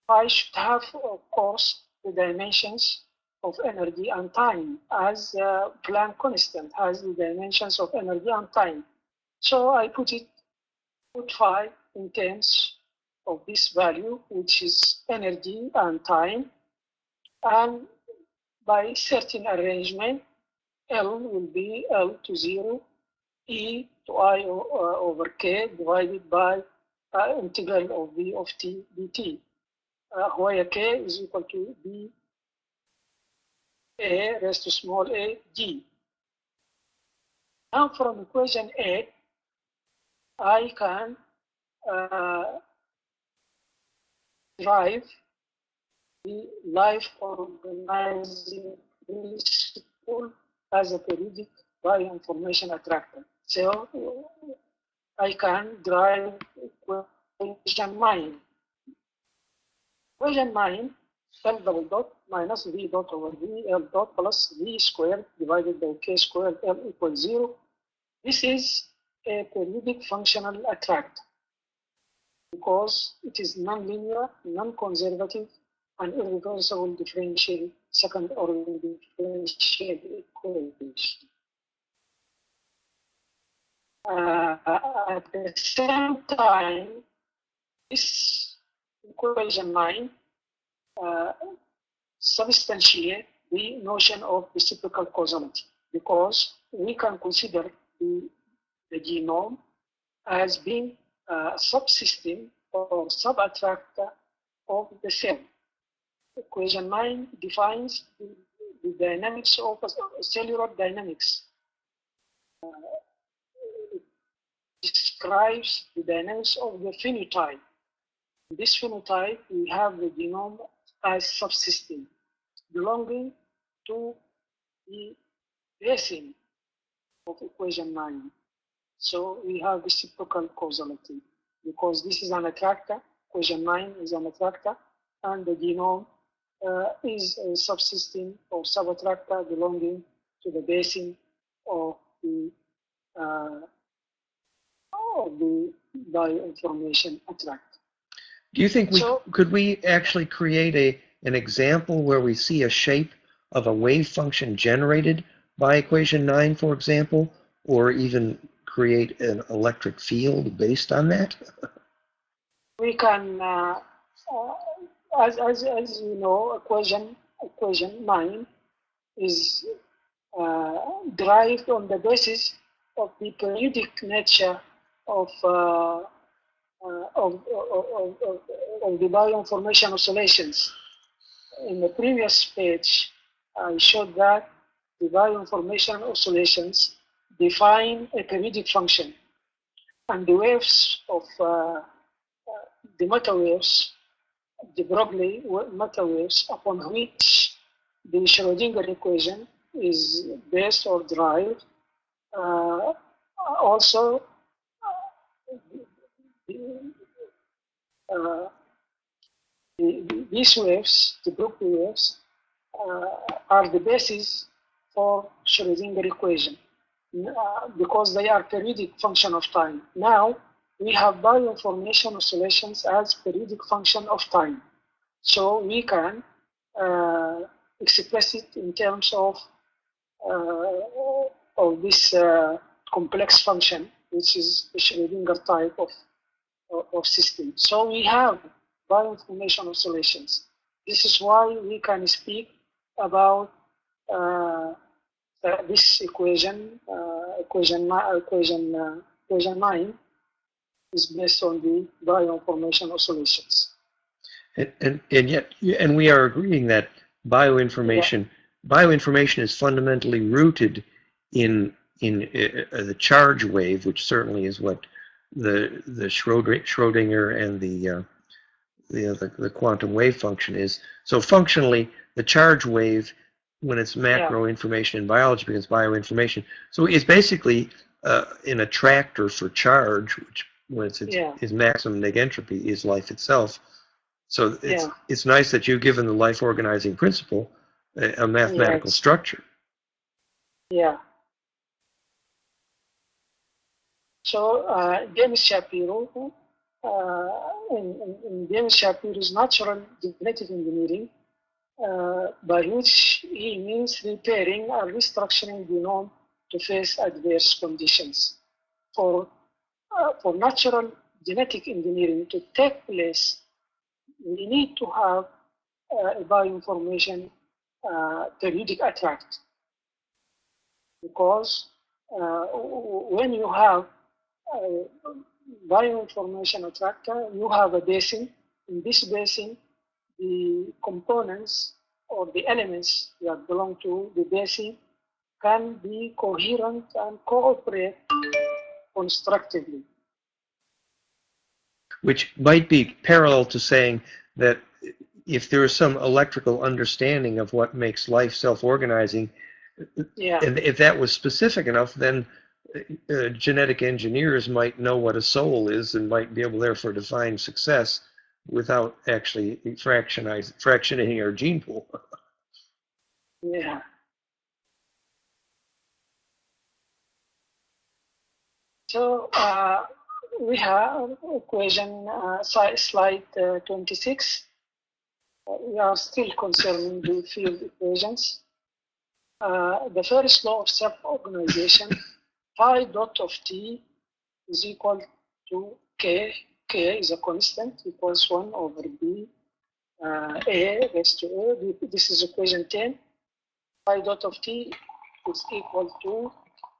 phi should have, of course, the dimensions of energy and time, as Planck constant has the dimensions of energy and time. So I put phi in terms of this value, which is energy and time, and by certain arrangement, L will be L to 0, E to I over K divided by integral of V of t dt, where K is equal to B A raised to small a G. Now from equation A, I can derive the life organizing principle as a periodic bioinformation attractor. So I can derive equation 9. Equation 9, L double dot minus V dot over V L dot plus V squared divided by K squared L equals 0. This is a periodic functional attractor because it is nonlinear, non-conservative, and irreversible differential second order differential equation. At the same time, this equation 9 substantiate the notion of reciprocal causality because we can consider the genome as being a subsystem or sub-attractor of the cell. Equation 9 defines the dynamics of cellular dynamics. It describes the dynamics of the phenotype. In this phenotype, we have the genome as subsystem belonging to the basin of equation 9. So we have reciprocal causality because this is an attractor, equation 9 is an attractor, and the genome is a subsystem or sub-attractor belonging to the basin of the bioinformation attractor. Do you think could we actually create an example where we see a shape of a wave function generated by equation 9, for example, or even create an electric field based on that? We can, as you know, equation 9 is derived on the basis of the periodic nature of the bioinformation oscillations. In the previous page, I showed that the bioinformation oscillations define a periodic function, and the waves of the matter waves, the Broglie matter waves, upon which the Schrodinger equation is based or derived, also these waves, the Broglie waves, are the basis for Schrodinger equation because they are periodic function of time. Now we have bioinformation oscillations as periodic function of time, so we can express it in terms of this complex function, which is the Schrodinger type of system. So we have bioinformation oscillations. This is why we can speak about this equation. Equation 9 is based on the bioinformation oscillations. And yet, and we are agreeing that bioinformation is fundamentally rooted in the charge wave, which certainly is what the Schrodinger and the quantum wave function is. So functionally, the charge wave, when it's macro information in biology, becomes bioinformation. So it's basically an attractor for charge, which when it's its maximum negentropy is life itself. So it's nice that you've given the life organizing principle a mathematical structure. Yeah. So James Shapiro, in James Shapiro's natural genetic engineering, by which he means repairing or restructuring genome to face adverse conditions. For natural genetic engineering to take place, we need to have a bioinformation periodic attractor, because when you have a bioinformation attractor, you have a basin. In this basin, the components or the elements that belong to the basin can be coherent and cooperate constructively. Which might be parallel to saying that if there is some electrical understanding of what makes life self-organizing, and if that was specific enough, then genetic engineers might know what a soul is and might be able, therefore, to define success without actually fractionating our gene pool. Yeah. So we have equation slide 26. We are still concerning the field equations. The first law of self-organization, phi dot of t is equal to k. K is a constant, equals 1 over b a raised to a. This is equation 10. Phi dot of t is equal to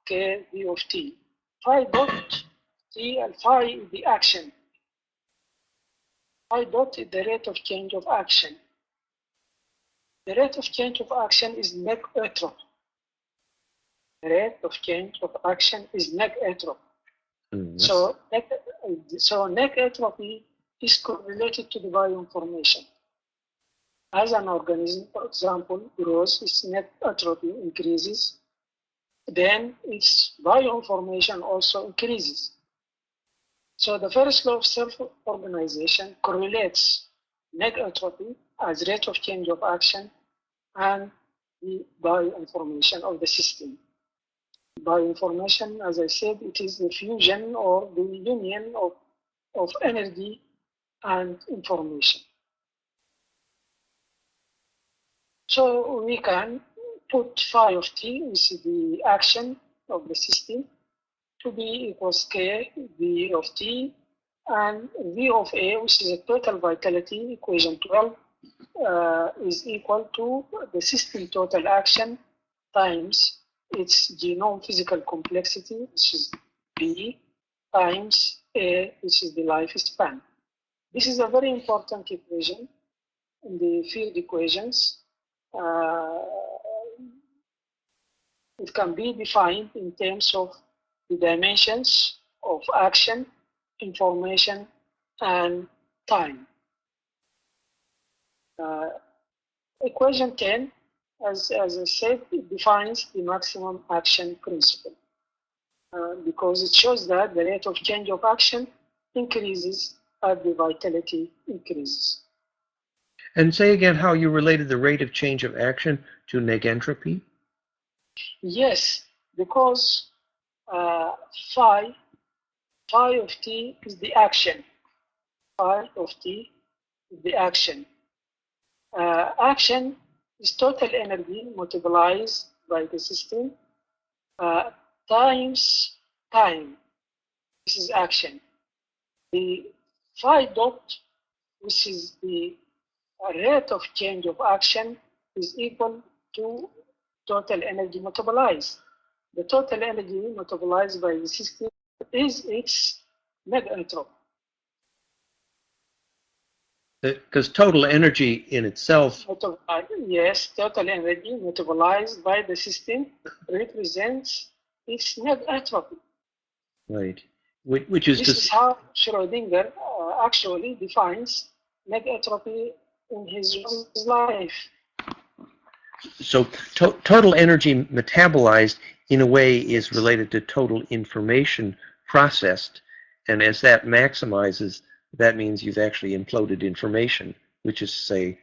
k v of t. Phi dot t and phi is the action. Phi dot is the rate of change of action. The rate of change of action is negentropy. The rate of change of action is negentropy. So negentropy is correlated to the bioinformation. As an organism, for example, grows, its negentropy increases, then its bioinformation also increases. So the first law of self-organization correlates negentropy as rate of change of action and the bioinformation of the system. Bioinformation, as I said, it is the fusion or the union of of energy and information. So we can put phi of t, which is the action of the system, to be equals k v of t, and v of a, which is a total vitality, equation 12, is equal to the system total action times its genome physical complexity, which is b, times a, which is the lifespan. This is a very important equation in the field equations. It can be defined in terms of the dimensions of action, information, and time. Equation 10, as I said, it defines the maximum action principle because it shows that the rate of change of action increases as the vitality increases. And say again how you related the rate of change of action to negentropy? Yes, because phi of t is the action. Phi of t is the action. Action is total energy multiplied by the system times time. This is action. The phi dot, which is the rate of change of action, is equal to total energy multiplied. The total energy multiplied by the system is its negentropy. Because total energy in itself. Yes, total energy multiplied by the system represents its negentropy. Right. Which is this is how Schrödinger actually defines negentropy in his life. So total energy metabolized in a way is related to total information processed, and as that maximizes, that means you've actually imploded information, which is, say,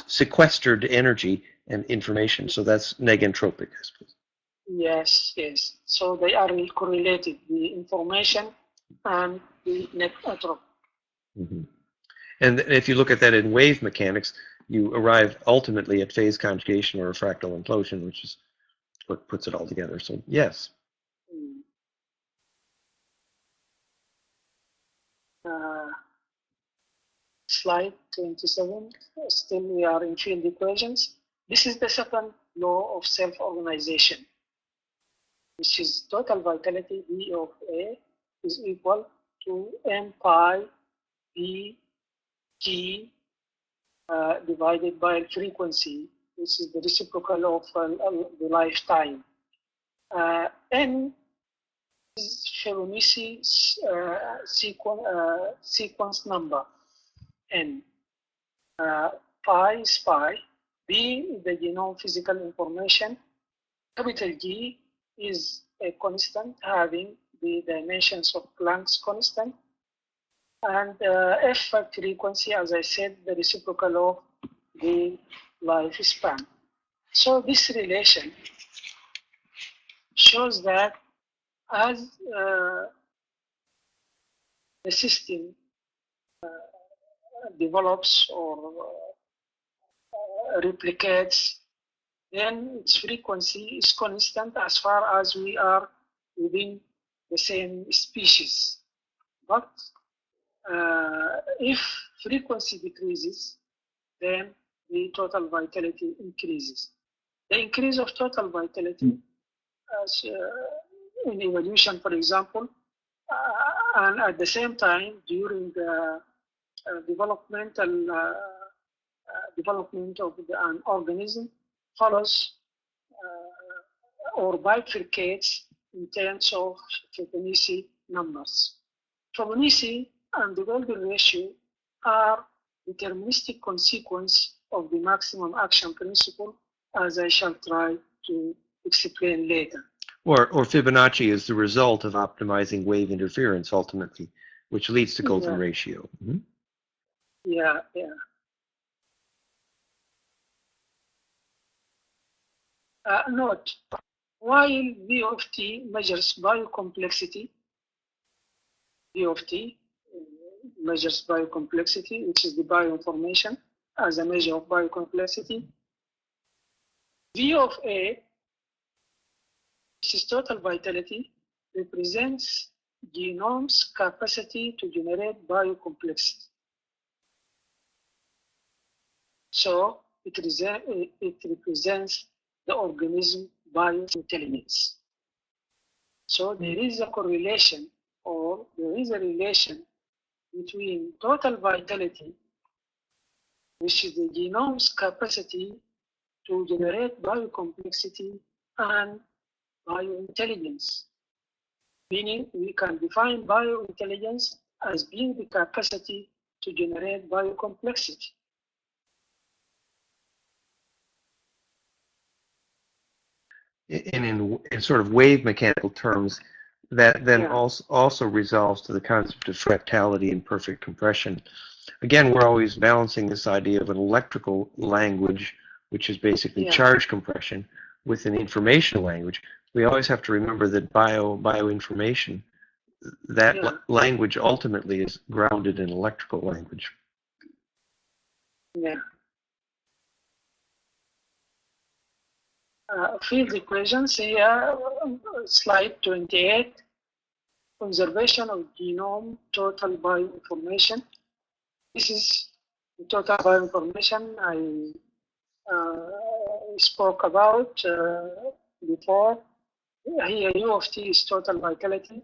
sequestered energy and information. So that's negentropic, I suppose. Yes, yes. So they are correlated, the information and the negentropy. Mm-hmm. And if you look at that in wave mechanics, you arrive ultimately at phase conjugation or a fractal implosion, which is what puts it all together. So yes. Slide 27. Still we are in field equations. This is the second law of self-organization, which is total vitality V of A is equal to M pi B T divided by frequency, which is the reciprocal of the lifetime. N is Fibonacci's sequence number, N. Pi is pi. B is the genome physical information. Capital G is a constant having the dimensions of Planck's constant. And F frequency, as I said, the reciprocal of the lifespan. So this relation shows that as the system develops or replicates, then its frequency is constant as far as we are within the same species. But if frequency decreases, then the total vitality increases. The increase of total vitality, as in evolution, for example, and at the same time during the development of an organism, follows or bifurcates in terms of Fibonacci numbers. Fibonacci and the golden ratio are deterministic consequence of the maximum action principle, as I shall try to explain later. Or Fibonacci is the result of optimizing wave interference ultimately, which leads to golden ratio. Mm-hmm. Yeah. Note, while V of t measures biocomplexity, V of t measures biocomplexity, which is the bioinformation as a measure of biocomplexity. V of A, which is total vitality, represents genome's capacity to generate biocomplexity. So it represents the organism biointelligence. So there is a correlation, or there is a relation between total vitality, which is the genome's capacity to generate biocomplexity, and biointelligence. Meaning we can define biointelligence as being the capacity to generate biocomplexity. In sort of wave mechanical terms, that then also resolves to the concept of fractality and perfect compression. Again, we're always balancing this idea of an electrical language, which is basically charge compression, with an informational language. We always have to remember that bioinformation, that language ultimately is grounded in electrical language. Yeah. Field equations here, slide 28, conservation of genome total bioinformation. This is the total bioinformation I spoke about before. Here U of t is total vitality,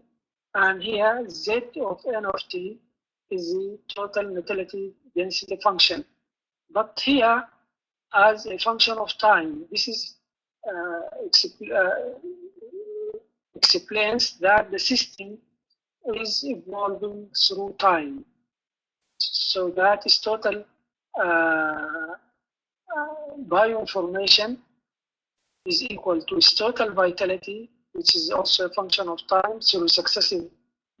and here Z of n of t is the total natality density function. But here, as a function of time, this is explains that the system is evolving through time. So that is total bioinformation is equal to its total vitality, which is also a function of time through successive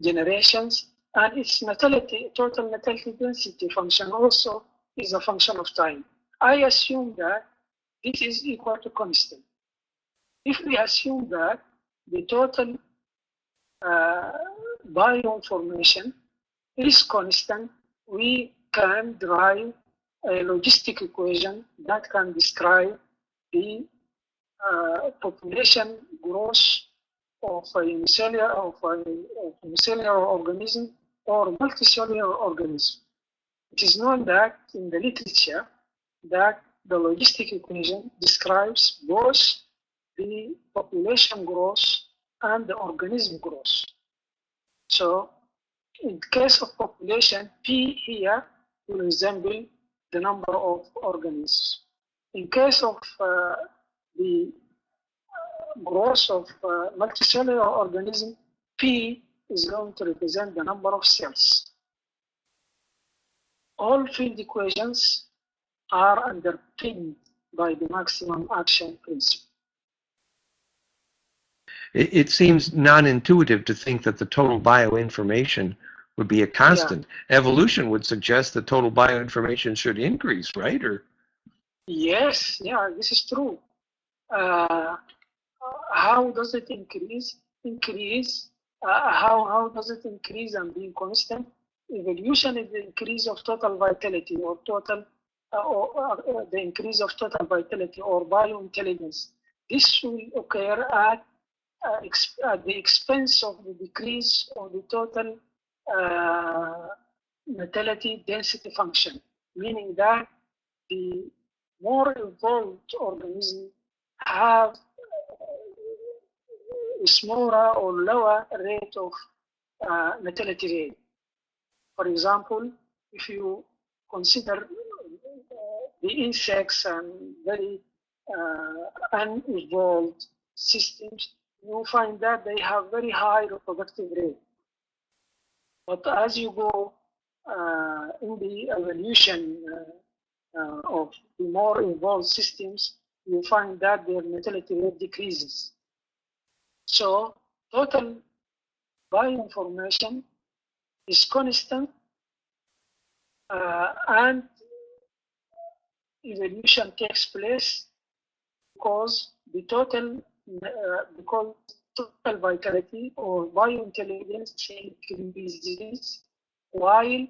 generations, and its natality, total natality density function also is a function of time. I assume that this is equal to constant. If we assume that the total bioinformation is constant, we can derive a logistic equation that can describe the population growth of a unicellular organism or multicellular organism. It is known that in the literature that the logistic equation describes both the population growth and the organism growth. So in case of population, P here will resemble the number of organisms. In case of the growth of multicellular organism, P is going to represent the number of cells. All field equations are underpinned by the maximum action principle. It seems non-intuitive to think that the total bioinformation would be a constant. Evolution would suggest that total bioinformation should increase, right? Or yes, this is true. How does it increase? How does it increase and be constant? Evolution is the increase of total vitality or total the increase of total vitality or biointelligence. This will occur at the expense of the decrease of the total natality density function, meaning that the more evolved organisms have a smaller or lower rate of natality rate. For example, if you consider the insects and very unevolved systems, you find that they have very high reproductive rate. But as you go in the evolution of the more evolved systems, you find that their natality rate decreases. So total bioinformation is constant, and evolution takes place because the total vitality or biointelligence increases while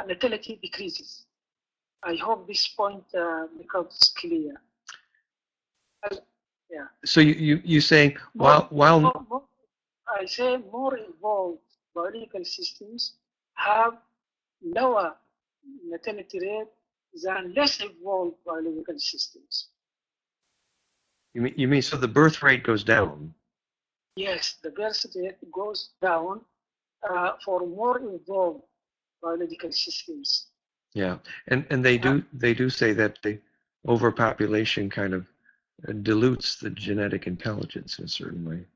natality decreases. I hope this point becomes clear. Yeah. So you saying while I say more evolved biological systems have lower natality rate than less evolved biological systems. you mean so the birth rate goes down? Yes, the birth rate goes down for more evolved biological systems. Yeah, and they do say that the overpopulation kind of dilutes the genetic intelligence in a certain way.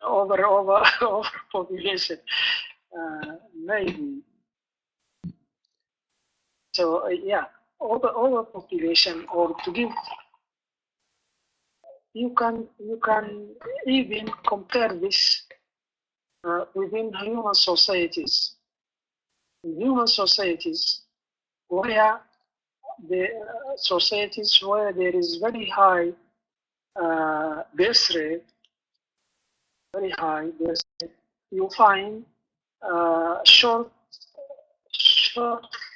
Overpopulation, maybe. So yeah, overpopulation, or to give, you can even compare this within human societies. In human societies, where the societies where there is very high birth rate, you find short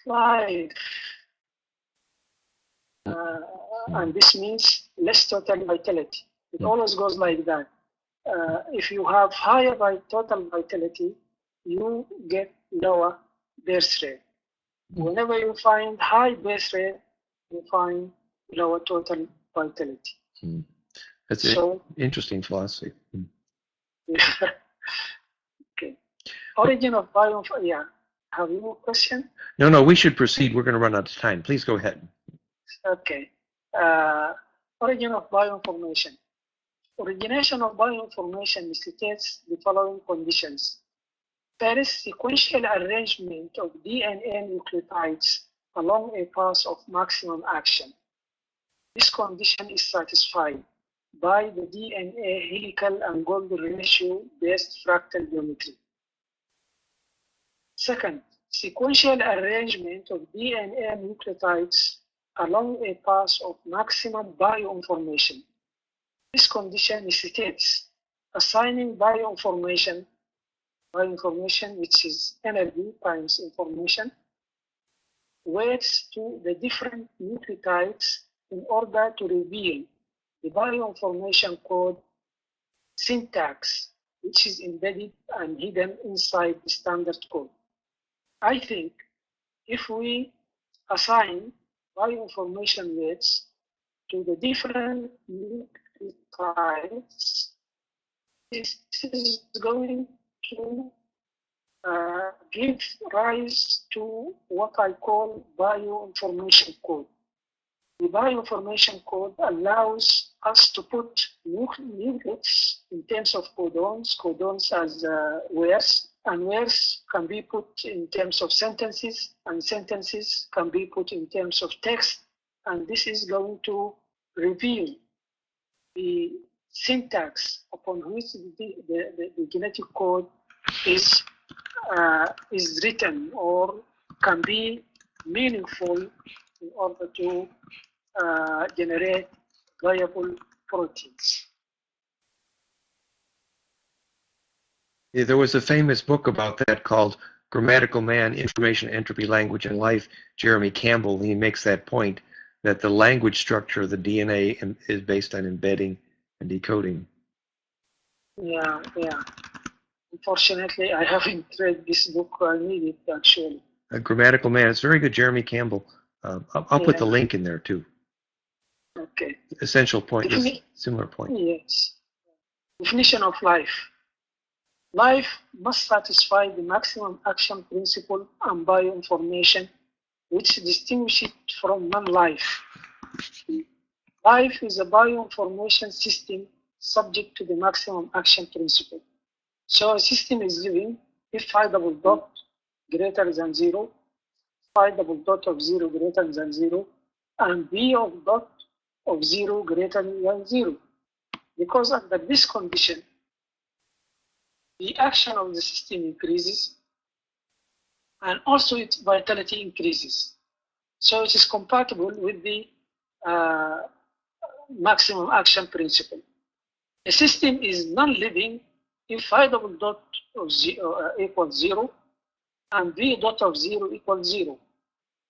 life, and this means less total vitality. It always goes like that. If you have higher total vitality, you get lower birth rate. Whenever you find high birth rate, you find lower total vitality. That's an interesting philosophy. Yeah. Okay. Origin of biome. Yeah. Have you a question? No, we should proceed. We're going to run out of time. Please go ahead. Okay. Origin of bioinformation. Origination of bioinformation necessitates the following conditions. First, sequential arrangement of DNA nucleotides along a path of maximum action. This condition is satisfied by the DNA helical and Golgi ratio-based fractal geometry. Second, sequential arrangement of DNA nucleotides along a path of maximum bioinformation. This condition necessitates assigning bioinformation, which is energy times information, weights to the different nucleotides in order to reveal the bioinformation code syntax, which is embedded and hidden inside the standard code. I think if we assign bioinformation weights to the different nucleotides, this is going to give rise to what I call bioinformation code. The bioinformation code allows us to put nucleates in terms of codons as words, and words can be put in terms of sentences, and sentences can be put in terms of text, and this is going to reveal the syntax upon which the genetic code is written or can be meaningful in order to generate viable proteins. Yeah, there was a famous book about that called Grammatical Man, Information, Entropy, Language, and Life. Jeremy Campbell, he makes that point that the language structure of the DNA is based on embedding and decoding. Yeah. Unfortunately, I haven't read this book. I need it, actually. A Grammatical Man. It's very good, Jeremy Campbell. I'll put the link in there, too. Okay. Essential point is similar point. Yes. Definition of life. Life must satisfy the maximum action principle and bioinformation, which distinguish it from non-life. Life is a bioinformation system subject to the maximum action principle. So a system is living if phi double dot greater than 0, phi double dot of 0 greater than 0, and b of dot of 0 greater than 0. Because under this condition, the action of the system increases and also its vitality increases. So it is compatible with the maximum action principle. A system is non-living if phi double dot of equals 0, and V dot of 0 equals 0.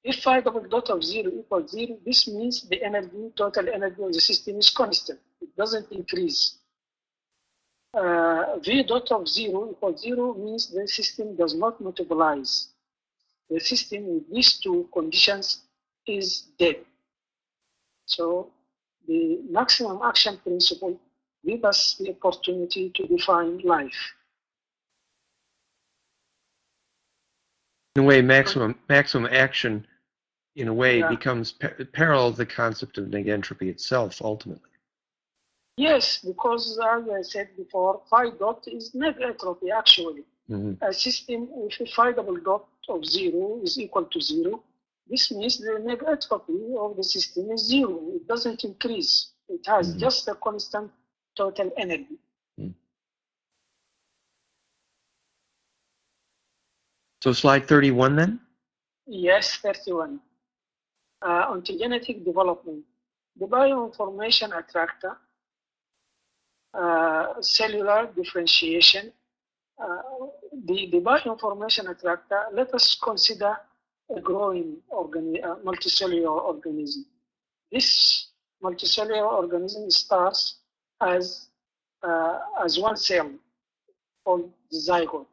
If phi double dot of 0 equals 0, this means the energy, total energy of the system is constant. It doesn't increase. V dot of 0 equals 0 means the system does not metabolize. The system with these two conditions is dead. So the maximum action principle gives us the opportunity to define life. In a way, maximum action, in a way, Yeah. becomes parallel to the concept of negentropy itself, ultimately. Yes, because as I said before, phi dot is negentropy actually. Mm-hmm. A system with a phi double dot of 0 is equal to 0. This means the negentropy of the system is 0. It doesn't increase. It has Mm-hmm. just a constant total energy. Mm-hmm. So slide 31 then? Yes, 31. Ontogenetic development. The bioinformation attractor, cellular differentiation. The bioinformation attractor, let us consider a growing multicellular organism. This multicellular organism starts as one cell called the zygote,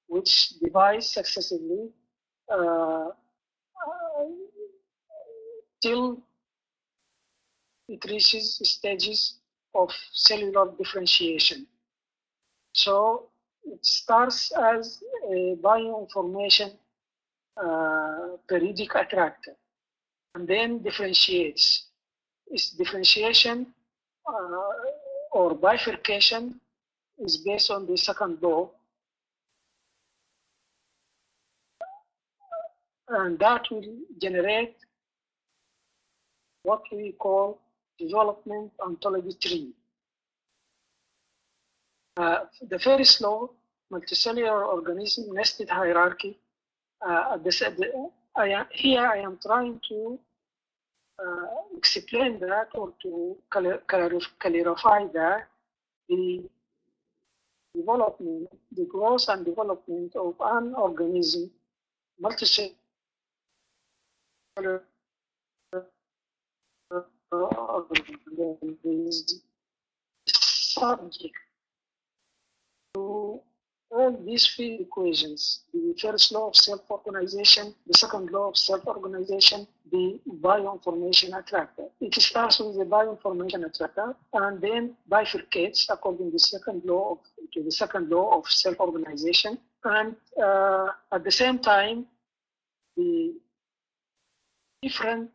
which divides successively till it reaches stages of cellular differentiation. So it starts as a bioinformation periodic attractor and then differentiates. Its differentiation or bifurcation is based on the second law, and that will generate what we call development ontology tree. The first law, multicellular organism nested hierarchy. Here I am trying to explain that, or to clarify that the development, the growth and development of an organism, multicellular organism, subject to all these three equations: the first law of self-organization, the second law of self-organization, the bioinformation attractor. It starts with the bioinformation attractor and then bifurcates according to the second law of self-organization. And at the same time, the different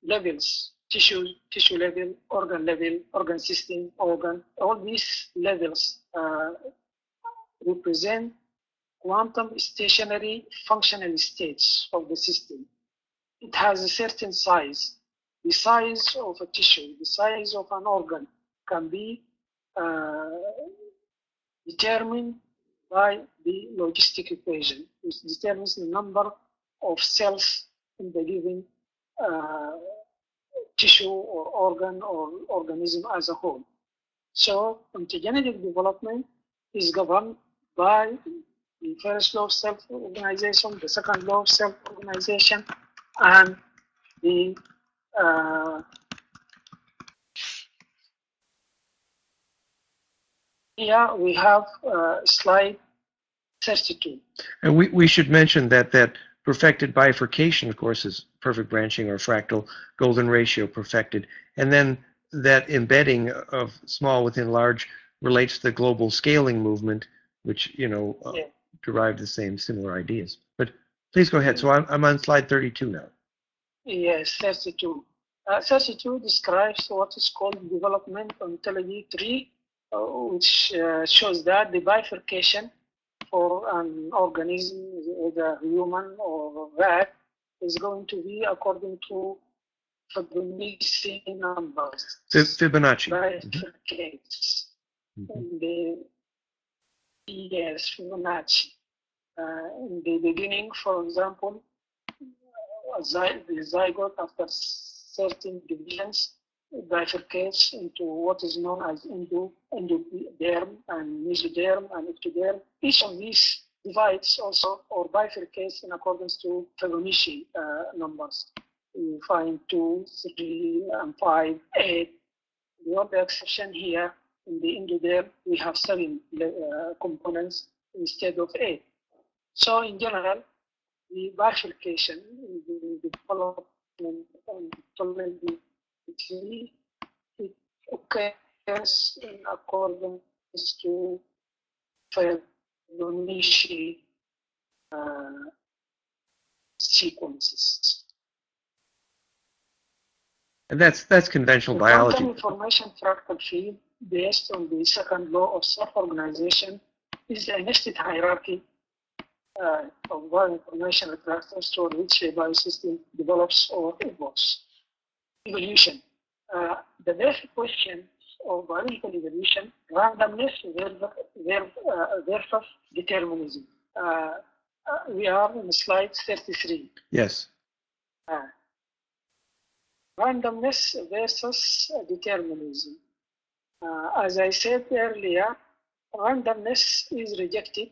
levels, tissue level, organ system, organ, all these levels represent quantum stationary functional states of the system. It has a certain size. The size of a tissue, the size of an organ can be determined by the logistic equation, which determines the number of cells in the given tissue or organ or organism as a whole. So ontogenetic development is governed by the first law of self-organization, the second law of self-organization, and the here we have slide 32. And we should mention that perfected bifurcation, of course, is perfect branching or fractal golden ratio perfected. And then that embedding of small within large relates to the global scaling movement, which, derived the similar ideas. But please go ahead. So I'm on slide 32 now. Yes, 32. 32 describes what is called development ontology tree, which shows that the bifurcation for an organism, either human or rat, is going to be according to Fibonacci numbers. Fibonacci. Bifurcates. Yes, Fibonacci. In the beginning, for example, the zygote, after certain divisions, bifurcates into what is known as endoderm and mesoderm and ectoderm. Each of these divides also or bifurcates in accordance to Fibonacci numbers. You find 2, 3, and 5, 8. The only exception here in the endoderm, we have 7 components instead of 8. So in general, the bifurcation in the development and solidity, it occurs in accordance to Fibonacci sequences. And that's conventional The biology. quantum information fractal field, based on the second law of self-organization, is a nested hierarchy of bioinformation attractors toward which a biosystem develops or evolves. Evolution. The basic question of biological evolution, randomness versus determinism. We are in slide 33. Yes. Randomness versus determinism. As I said earlier, randomness is rejected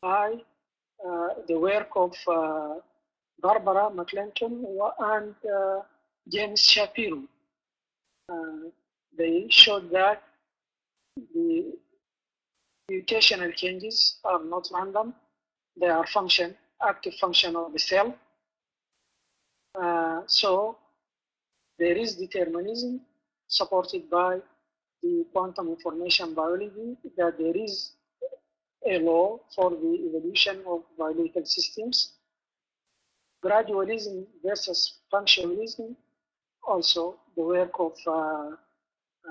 by the work of Barbara McClinton and James Shapiro. They showed that the mutational changes are not random. They are active function of the cell. So there is determinism supported by the quantum information biology that there is a law for the evolution of biological systems. Gradualism versus functionalism, also the work of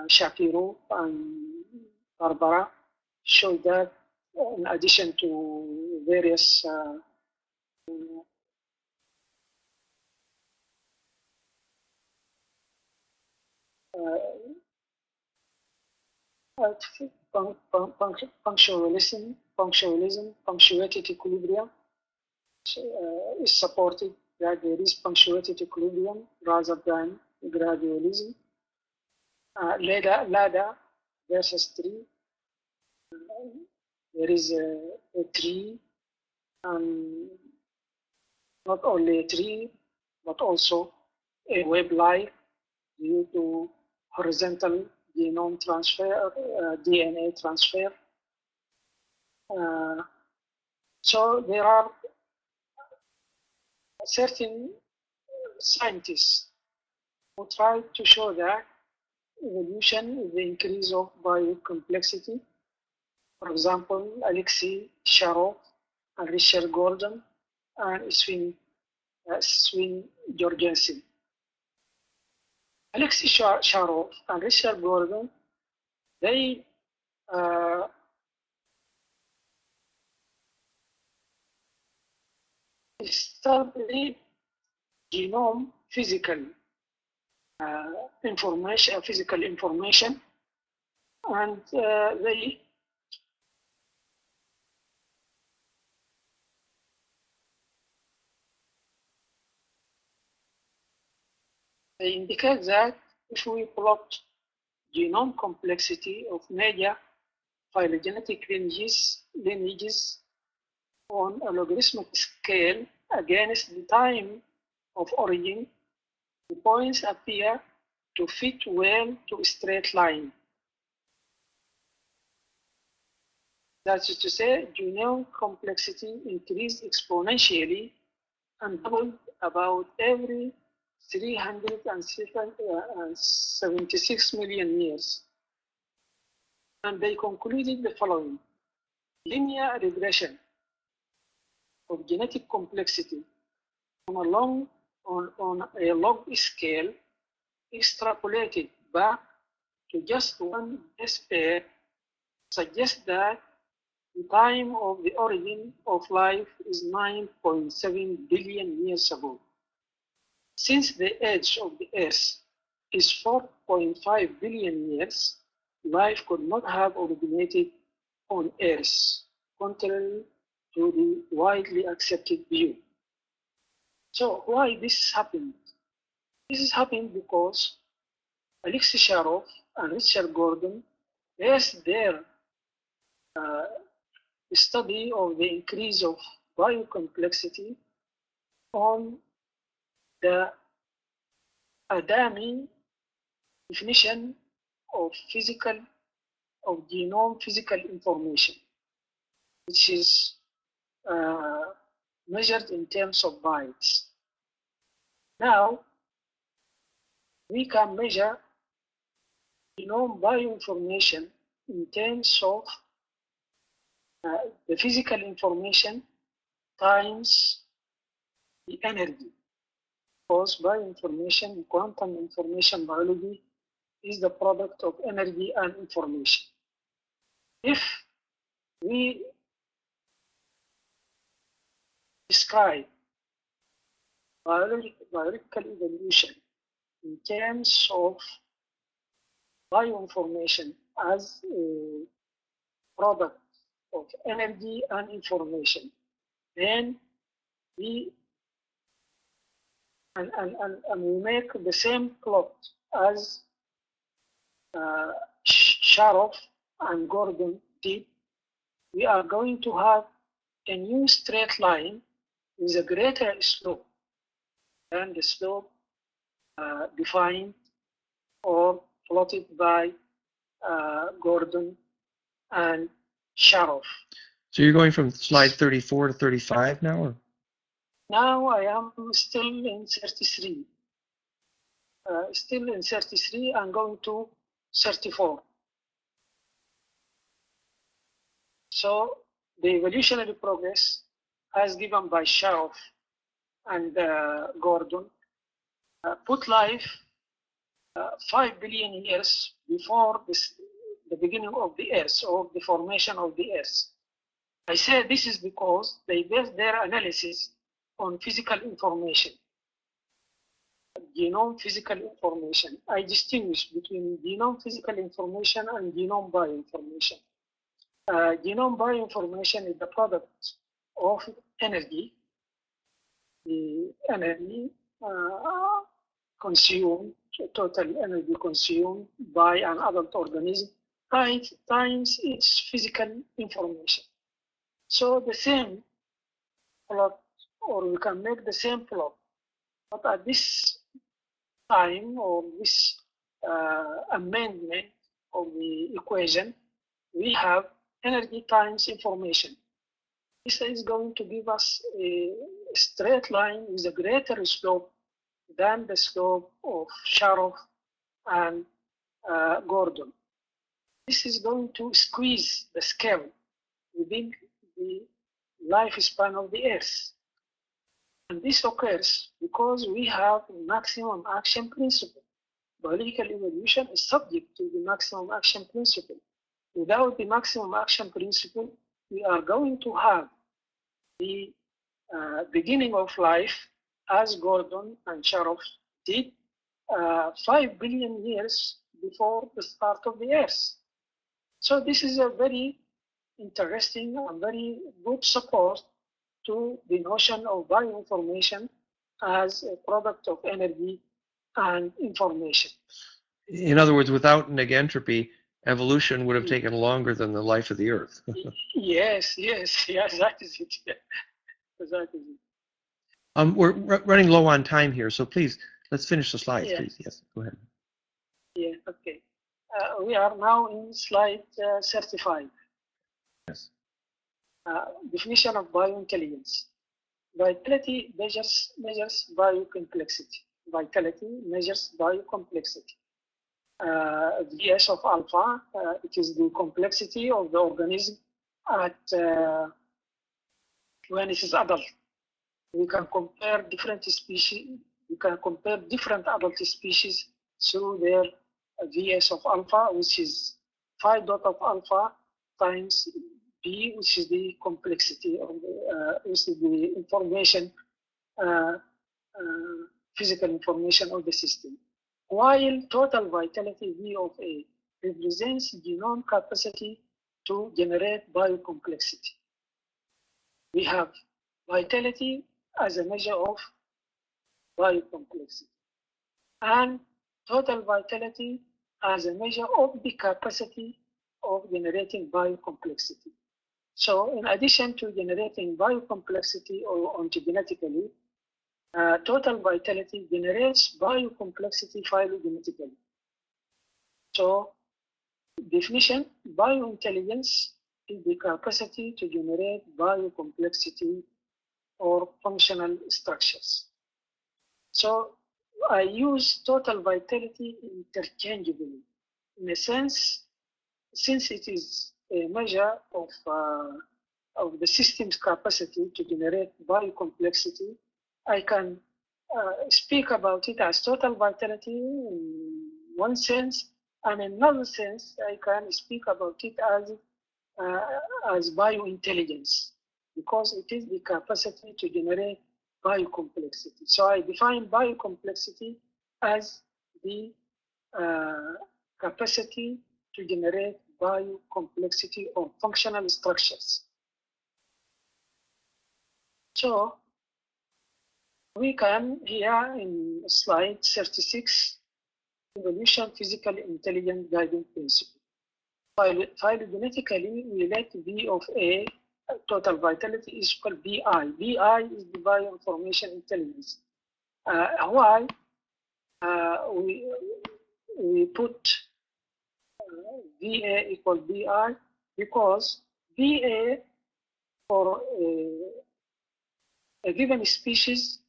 Shapiro and Barbara showed that in addition to various punctualism, punctuated equilibrium is supported that there is punctuated equilibrium rather than gradualism. Ladder versus tree. There is a tree, and not only a tree, but also a web-like due to horizontal genome transfer, DNA transfer. So there are certain scientists who try to show that evolution is the increase of biocomplexity. For example, Alexei Sharov and Richard Gordon and Sven Jorgensen. Alexei Sharov and Richard Gordon, they study genome physical information, and they indicate that if we plot genome complexity of major phylogenetic lineages on a logarithmic scale against the time of origin, the points appear to fit well to a straight line. That is to say, genome complexity increased exponentially and doubled about every 376 million years. And they concluded the following: linear regression of genetic complexity on a log scale extrapolated back to just one base pair suggests that the time of the origin of life is 9.7 billion years ago. Since the age of the Earth is 4.5 billion years, life could not have originated on Earth, contrary to the widely accepted view. So why this happened? This is happening because Alexei Sharov and Richard Gordon based their study of the increase of biocomplexity on the Adami definition of genome physical information, which is measured in terms of bytes. Now, we can measure genome bioinformation in terms of the physical information times the energy. Because bioinformation, quantum information biology is the product of energy and information. If we describe biological evolution in terms of bioinformation as a product of energy and information, then we make the same plot as Sharov and Gordon did. We are going to have a new straight line with a greater slope than the slope defined or plotted by Gordon and Sharov. So you're going from slide 34 to 35 now? Or? Now I am still in 33. Still in 33, I'm going to 34. So the evolutionary progress as given by Sharov and Gordon put life 5 billion years before the beginning of the Earth or the formation of the Earth. I say this is because they based their analysis on physical information, genome physical information. I distinguish between genome physical information and genome bioinformation. Genome bioinformation is the product of energy, the energy consumed, total energy consumed by an adult organism times its physical information. So the same plot, or we can make the same plot, but at this time, or this amendment of the equation, we have energy times information. This is going to give us a straight line with a greater slope than the slope of Sharov and Gordon. This is going to squeeze the scale within the lifespan of the Earth. And this occurs because we have maximum action principle. Biological evolution is subject to the maximum action principle. Without the maximum action principle, we are going to have the beginning of life, as Gordon and Sharov did, 5 billion years before the start of the Earth. So this is a very interesting and very good support to the notion of bioinformation as a product of energy and information. In other words, without negentropy, evolution would have taken longer than the life of the Earth. Yes, that is it. That is it. We're running low on time here, so please, let's finish the slides, please. Yes, go ahead. Yeah, okay. We are now in slide 35. Yes. Definition of biointelligence. Vitality measures biocomplexity. Vitality measures biocomplexity. Vs of alpha, it is the complexity of the organism at when it is adult. We can compare different species. We can compare different adult species through their Vs of alpha, which is phi dot of alpha times B, which is the complexity of which is the information, physical information of the system. While total vitality V of A represents genome capacity to generate biocomplexity. We have vitality as a measure of biocomplexity. And total vitality as a measure of the capacity of generating biocomplexity. So in addition to generating biocomplexity or ontogenetically, total vitality generates biocomplexity phylogenetically. So definition, biointelligence is the capacity to generate biocomplexity or functional structures. So I use total vitality interchangeably. In a sense, since it is a measure of the system's capacity to generate biocomplexity, I can speak about it as total vitality in one sense, and in another sense, I can speak about it as biointelligence, because it is the capacity to generate biocomplexity. So I define biocomplexity as the capacity to generate biocomplexity or functional structures. So we can here in slide 36, evolution physical intelligence guiding principle. Phylogenetically, we let V of A, total vitality, is equal BI. BI is the bioinformation intelligence. Why we put VA equal BI? Because VA for a given species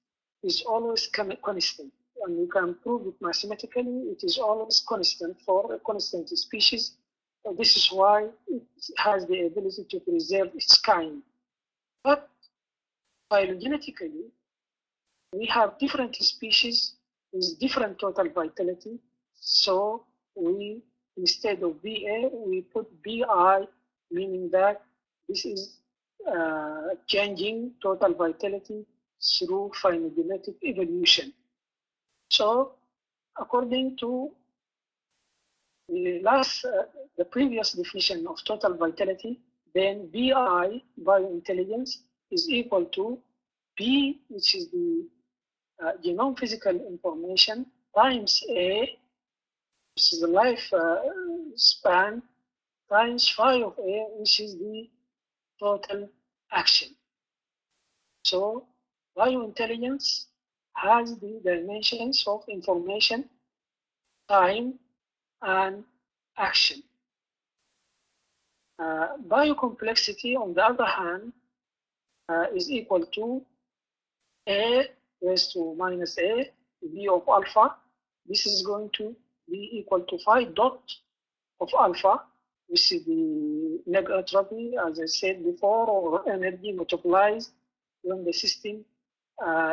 is always constant, and we can prove it mathematically. It is always constant for a constant species. This is why it has the ability to preserve its kind. But phylogenetically, we have different species with different total vitality. So we, instead of VA, we put BI, meaning that this is changing total vitality through phylogenetic evolution. So according to the previous definition of total vitality, then BI, biointelligence, is equal to B, which is the genome physical information, times A, which is the life span, times phi of A, which is the total action. So biointelligence has the dimensions of information, time, and action. Biocomplexity, on the other hand, is equal to A raised to minus A, V of alpha. This is going to be equal to phi dot of alpha, which is the negentropy, as I said before, or energy multiplies when the system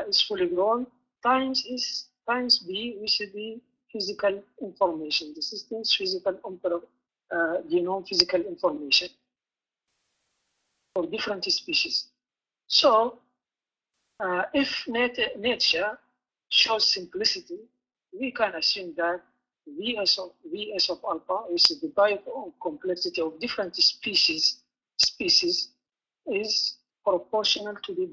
is fully grown, times B, which is the physical information, the system's physical genome physical information for different species. So if nature shows simplicity, we can assume that Vs of alpha, which is the biocomplexity of different species, is proportional to the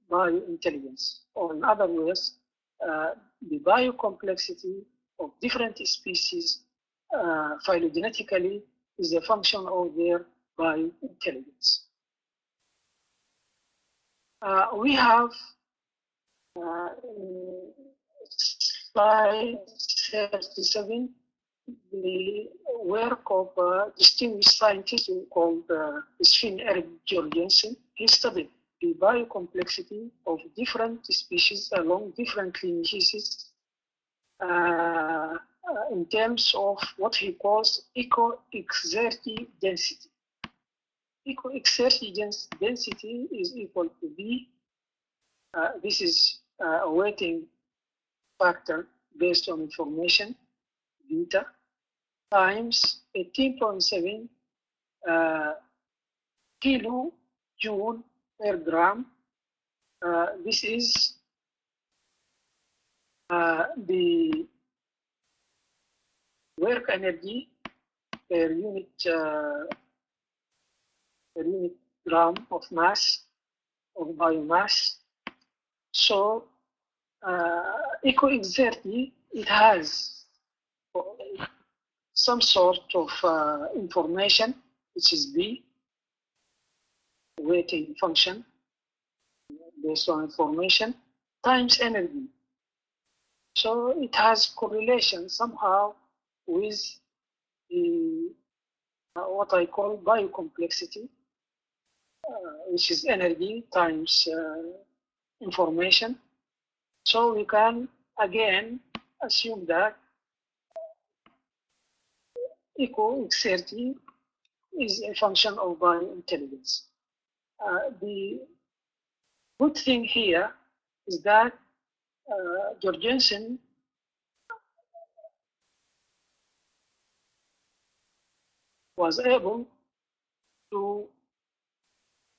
biointelligence. Or in other words, the biocomplexity of different species phylogenetically is a function of their biointelligence. We have slide 37 the work of a distinguished scientist called Sven Erik Jorgensen. He studied the biocomplexity of different species along different lineages in terms of what he calls eco-exergy density. Eco-exergy density is equal to B. This is a weighting factor based on information, beta, times 18.7 kilojoule per gram. This is the work energy per unit gram of mass, of biomass. So eco-exergy it has some sort of information, which is B, weighting function based on information, times energy. So it has correlation somehow with the what I call biocomplexity, which is energy times information. So we can again assume that eco-XRT is a function of biointelligence. The good thing here is that Jorgensen was able to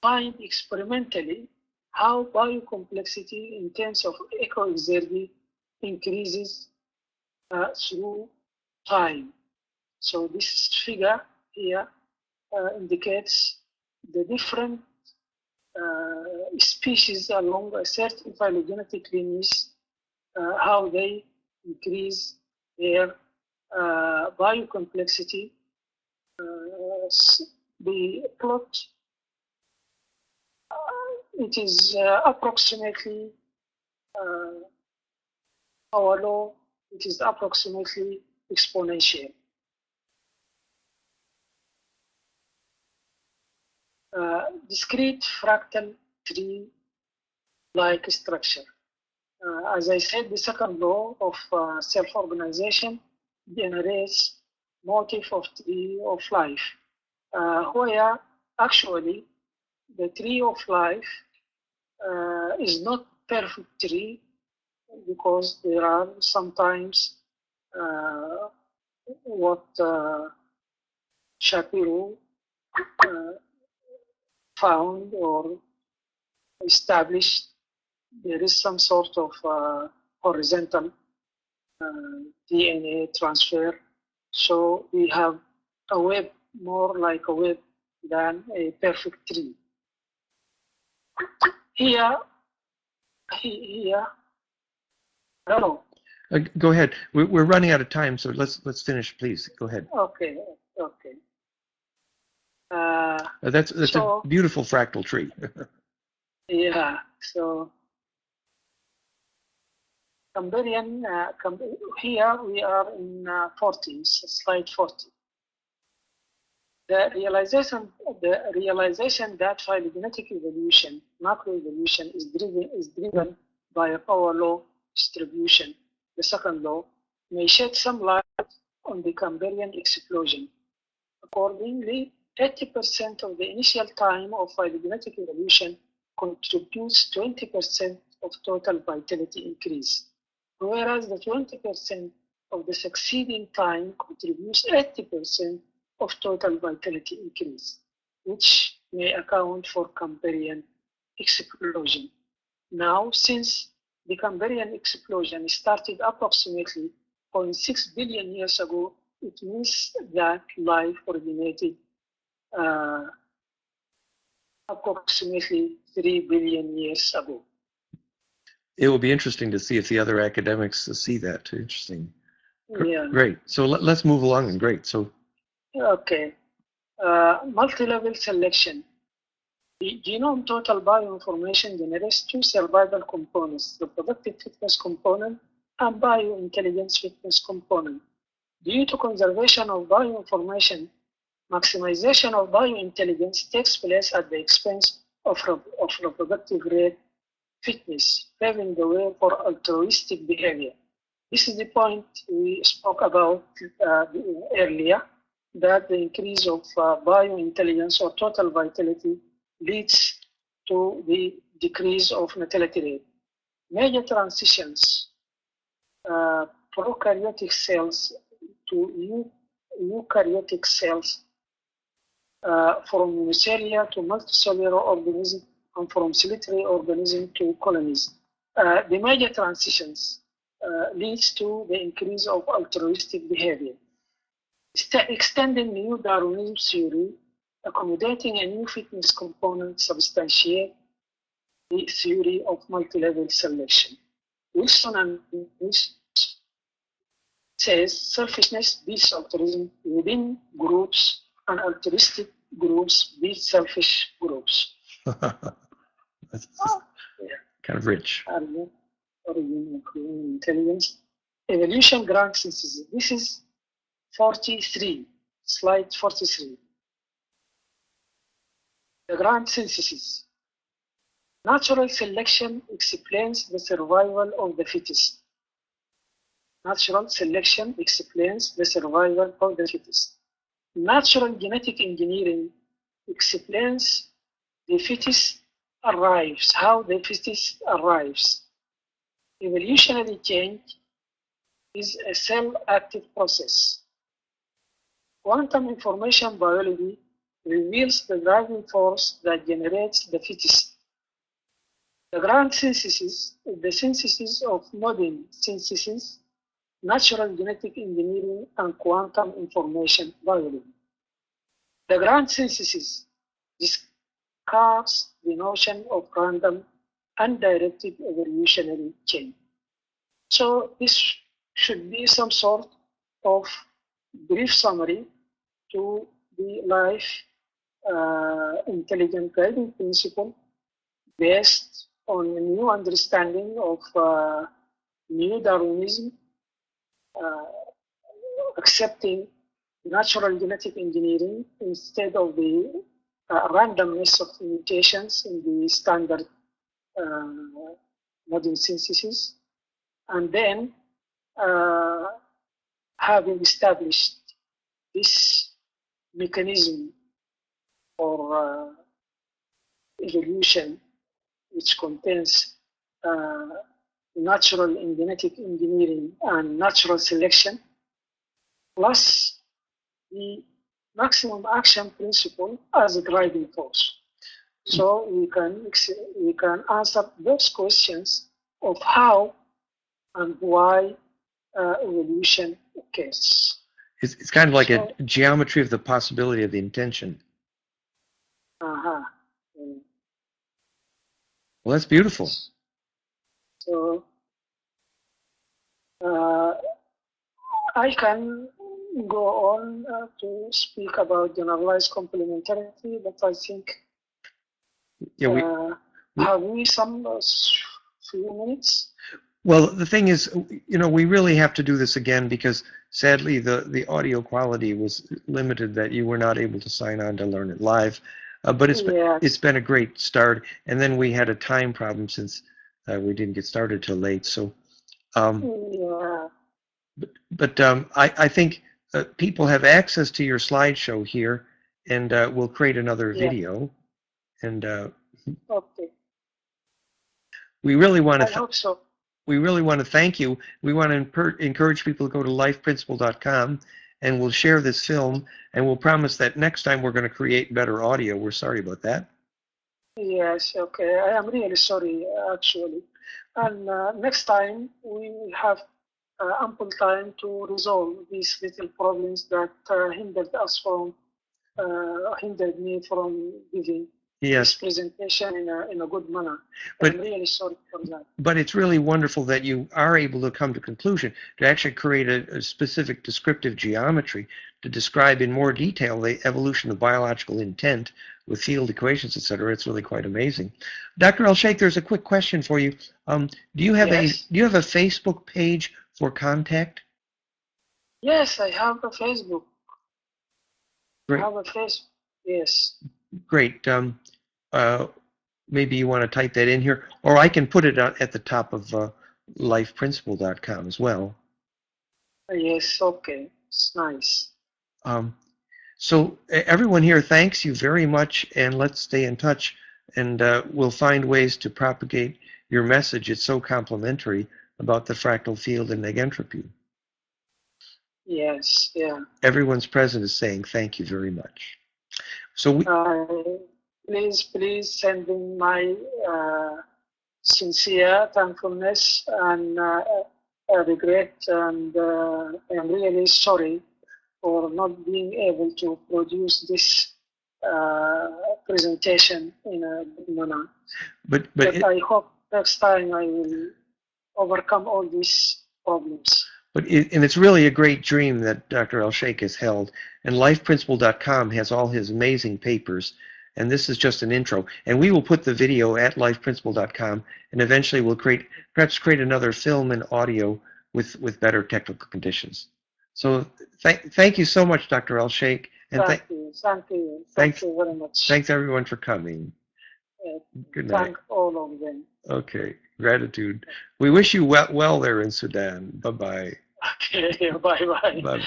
find experimentally how biocomplexity in terms of eco-XRT increases through time. So this figure here indicates the different species along a certain phylogenetic lineage, how they increase their biocomplexity. The plot, it is approximately our law, it is approximately exponential. Discrete fractal tree-like structure. As I said, the second law of self-organization generates motif of tree of life, where actually the tree of life is not perfect tree, because there are sometimes what Shapiro found or established, there is some sort of horizontal DNA transfer. So we have a web, more like a web than a perfect tree. Here, no. Go ahead. We're running out of time, so let's finish, please. Go ahead. Okay. That's so, a beautiful fractal tree. Yeah. So Cambrian. Here we are in 40, slide 40. The realization that phylogenetic evolution, macroevolution, is driven by a power law distribution, the second law, may shed some light on the Cambrian explosion. Accordingly, 80% of the initial time of phylogenetic evolution contributes 20% of total vitality increase, whereas the 20% of the succeeding time contributes 80% of total vitality increase, which may account for Cambrian explosion. Now, since the Cambrian explosion started approximately 0.6 billion years ago, it means that life originated approximately 3 billion years ago. It will be interesting to see if the other academics see that too. Interesting. Yeah. Great. So let's move along. And great. So. Okay. Multi-level selection. The genome total bioinformation generates two survival components, the reproductive fitness component and biointelligence fitness component. Due to conservation of bioinformation, maximization of biointelligence takes place at the expense of reproductive rate fitness, paving the way for altruistic behavior. This is the point we spoke about earlier, that the increase of biointelligence or total vitality leads to the decrease of natality rate. Major transitions, prokaryotic cells to eukaryotic cells, from unicellular to multicellular organism, and from solitary organism to colonies. The major transitions leads to the increase of altruistic behavior. Extending new Darwinism theory, accommodating a new fitness component substantiate the theory of multi-level selection. Wilson and Wilson says selfishness beats altruism within groups, and altruistic groups beat selfish groups. That's kind of rich. Origin of human intelligence. Evolution grand synthesis. This is 43, slide 43. The grand synthesis. Natural selection explains the survival of the fittest. Natural selection explains the survival of the fittest. Natural genetic engineering explains the fittest arrives, how the fittest arrives. Evolutionary change is a cell-active process. Quantum information biology reveals the driving force that generates the fittest. The grand synthesis is the synthesis of modern synthesis, natural genetic engineering, and quantum information biology. The grand synthesis discards the notion of random, undirected evolutionary change. So this should be some sort of brief summary to the life intelligent guiding principle based on a new understanding of new Darwinism, accepting natural genetic engineering instead of the randomness of mutations in the standard modern synthesis, and then having established this mechanism for evolution, which contains natural and genetic engineering and natural selection, plus the maximum action principle as a driving force. So we can answer those questions of how and why evolution occurs. It's kind of like a geometry of the possibility of the intention. Uh-huh. Well, that's beautiful. So I can go on to speak about generalized complementarity, but I think have we some few minutes? Well, the thing is, we really have to do this again because sadly the audio quality was limited, that you were not able to sign on to learn it live. But it's been a great start, and then we had a time problem since we didn't get started till late. So, I think people have access to your slideshow here, and we'll create another video. And okay, we really want to. I hope so. We really want to thank you. We want to encourage people to go to lifeprinciple.com, and we'll share this film, and we'll promise that next time we're going to create better audio. We're sorry about that. Yes, okay. I am really sorry, actually. And next time we will have ample time to resolve these little problems that hindered me from giving this presentation in a good manner. But I'm really sorry for that. But it's really wonderful that you are able to come to conclusion, to actually create a specific descriptive geometry to describe in more detail the evolution of biological intent with field equations, etc. It's really quite amazing. Dr. Elsheikh, there's a quick question for you. Do you have a Facebook page for contact? Yes, I have a Facebook. Great. I have a Facebook. Yes. Great. Maybe you want to type that in here, or I can put it at the top of lifeprinciple.com as well. Yes, okay. It's nice. So everyone here, thanks you very much, and let's stay in touch, and we'll find ways to propagate your message. It's so complimentary about the fractal field and negentropy. Yes, yeah. Everyone's present is saying thank you very much. So please send in my sincere thankfulness and regret, and I'm really sorry for not being able to produce this presentation in a good manner. But I hope next time I will overcome all these problems. And it's really a great dream that Dr. Elsheikh has held. And lifeprinciple.com has all his amazing papers. And this is just an intro. And we will put the video at lifeprinciple.com, and eventually we'll perhaps create another film and audio with better technical conditions. So thank you so much, Dr. Elsheikh. And thank you very much. Thanks everyone for coming. Good night. Thank all of them. Okay, gratitude. We wish you well there in Sudan. Bye-bye. Okay, bye-bye. Bye-bye.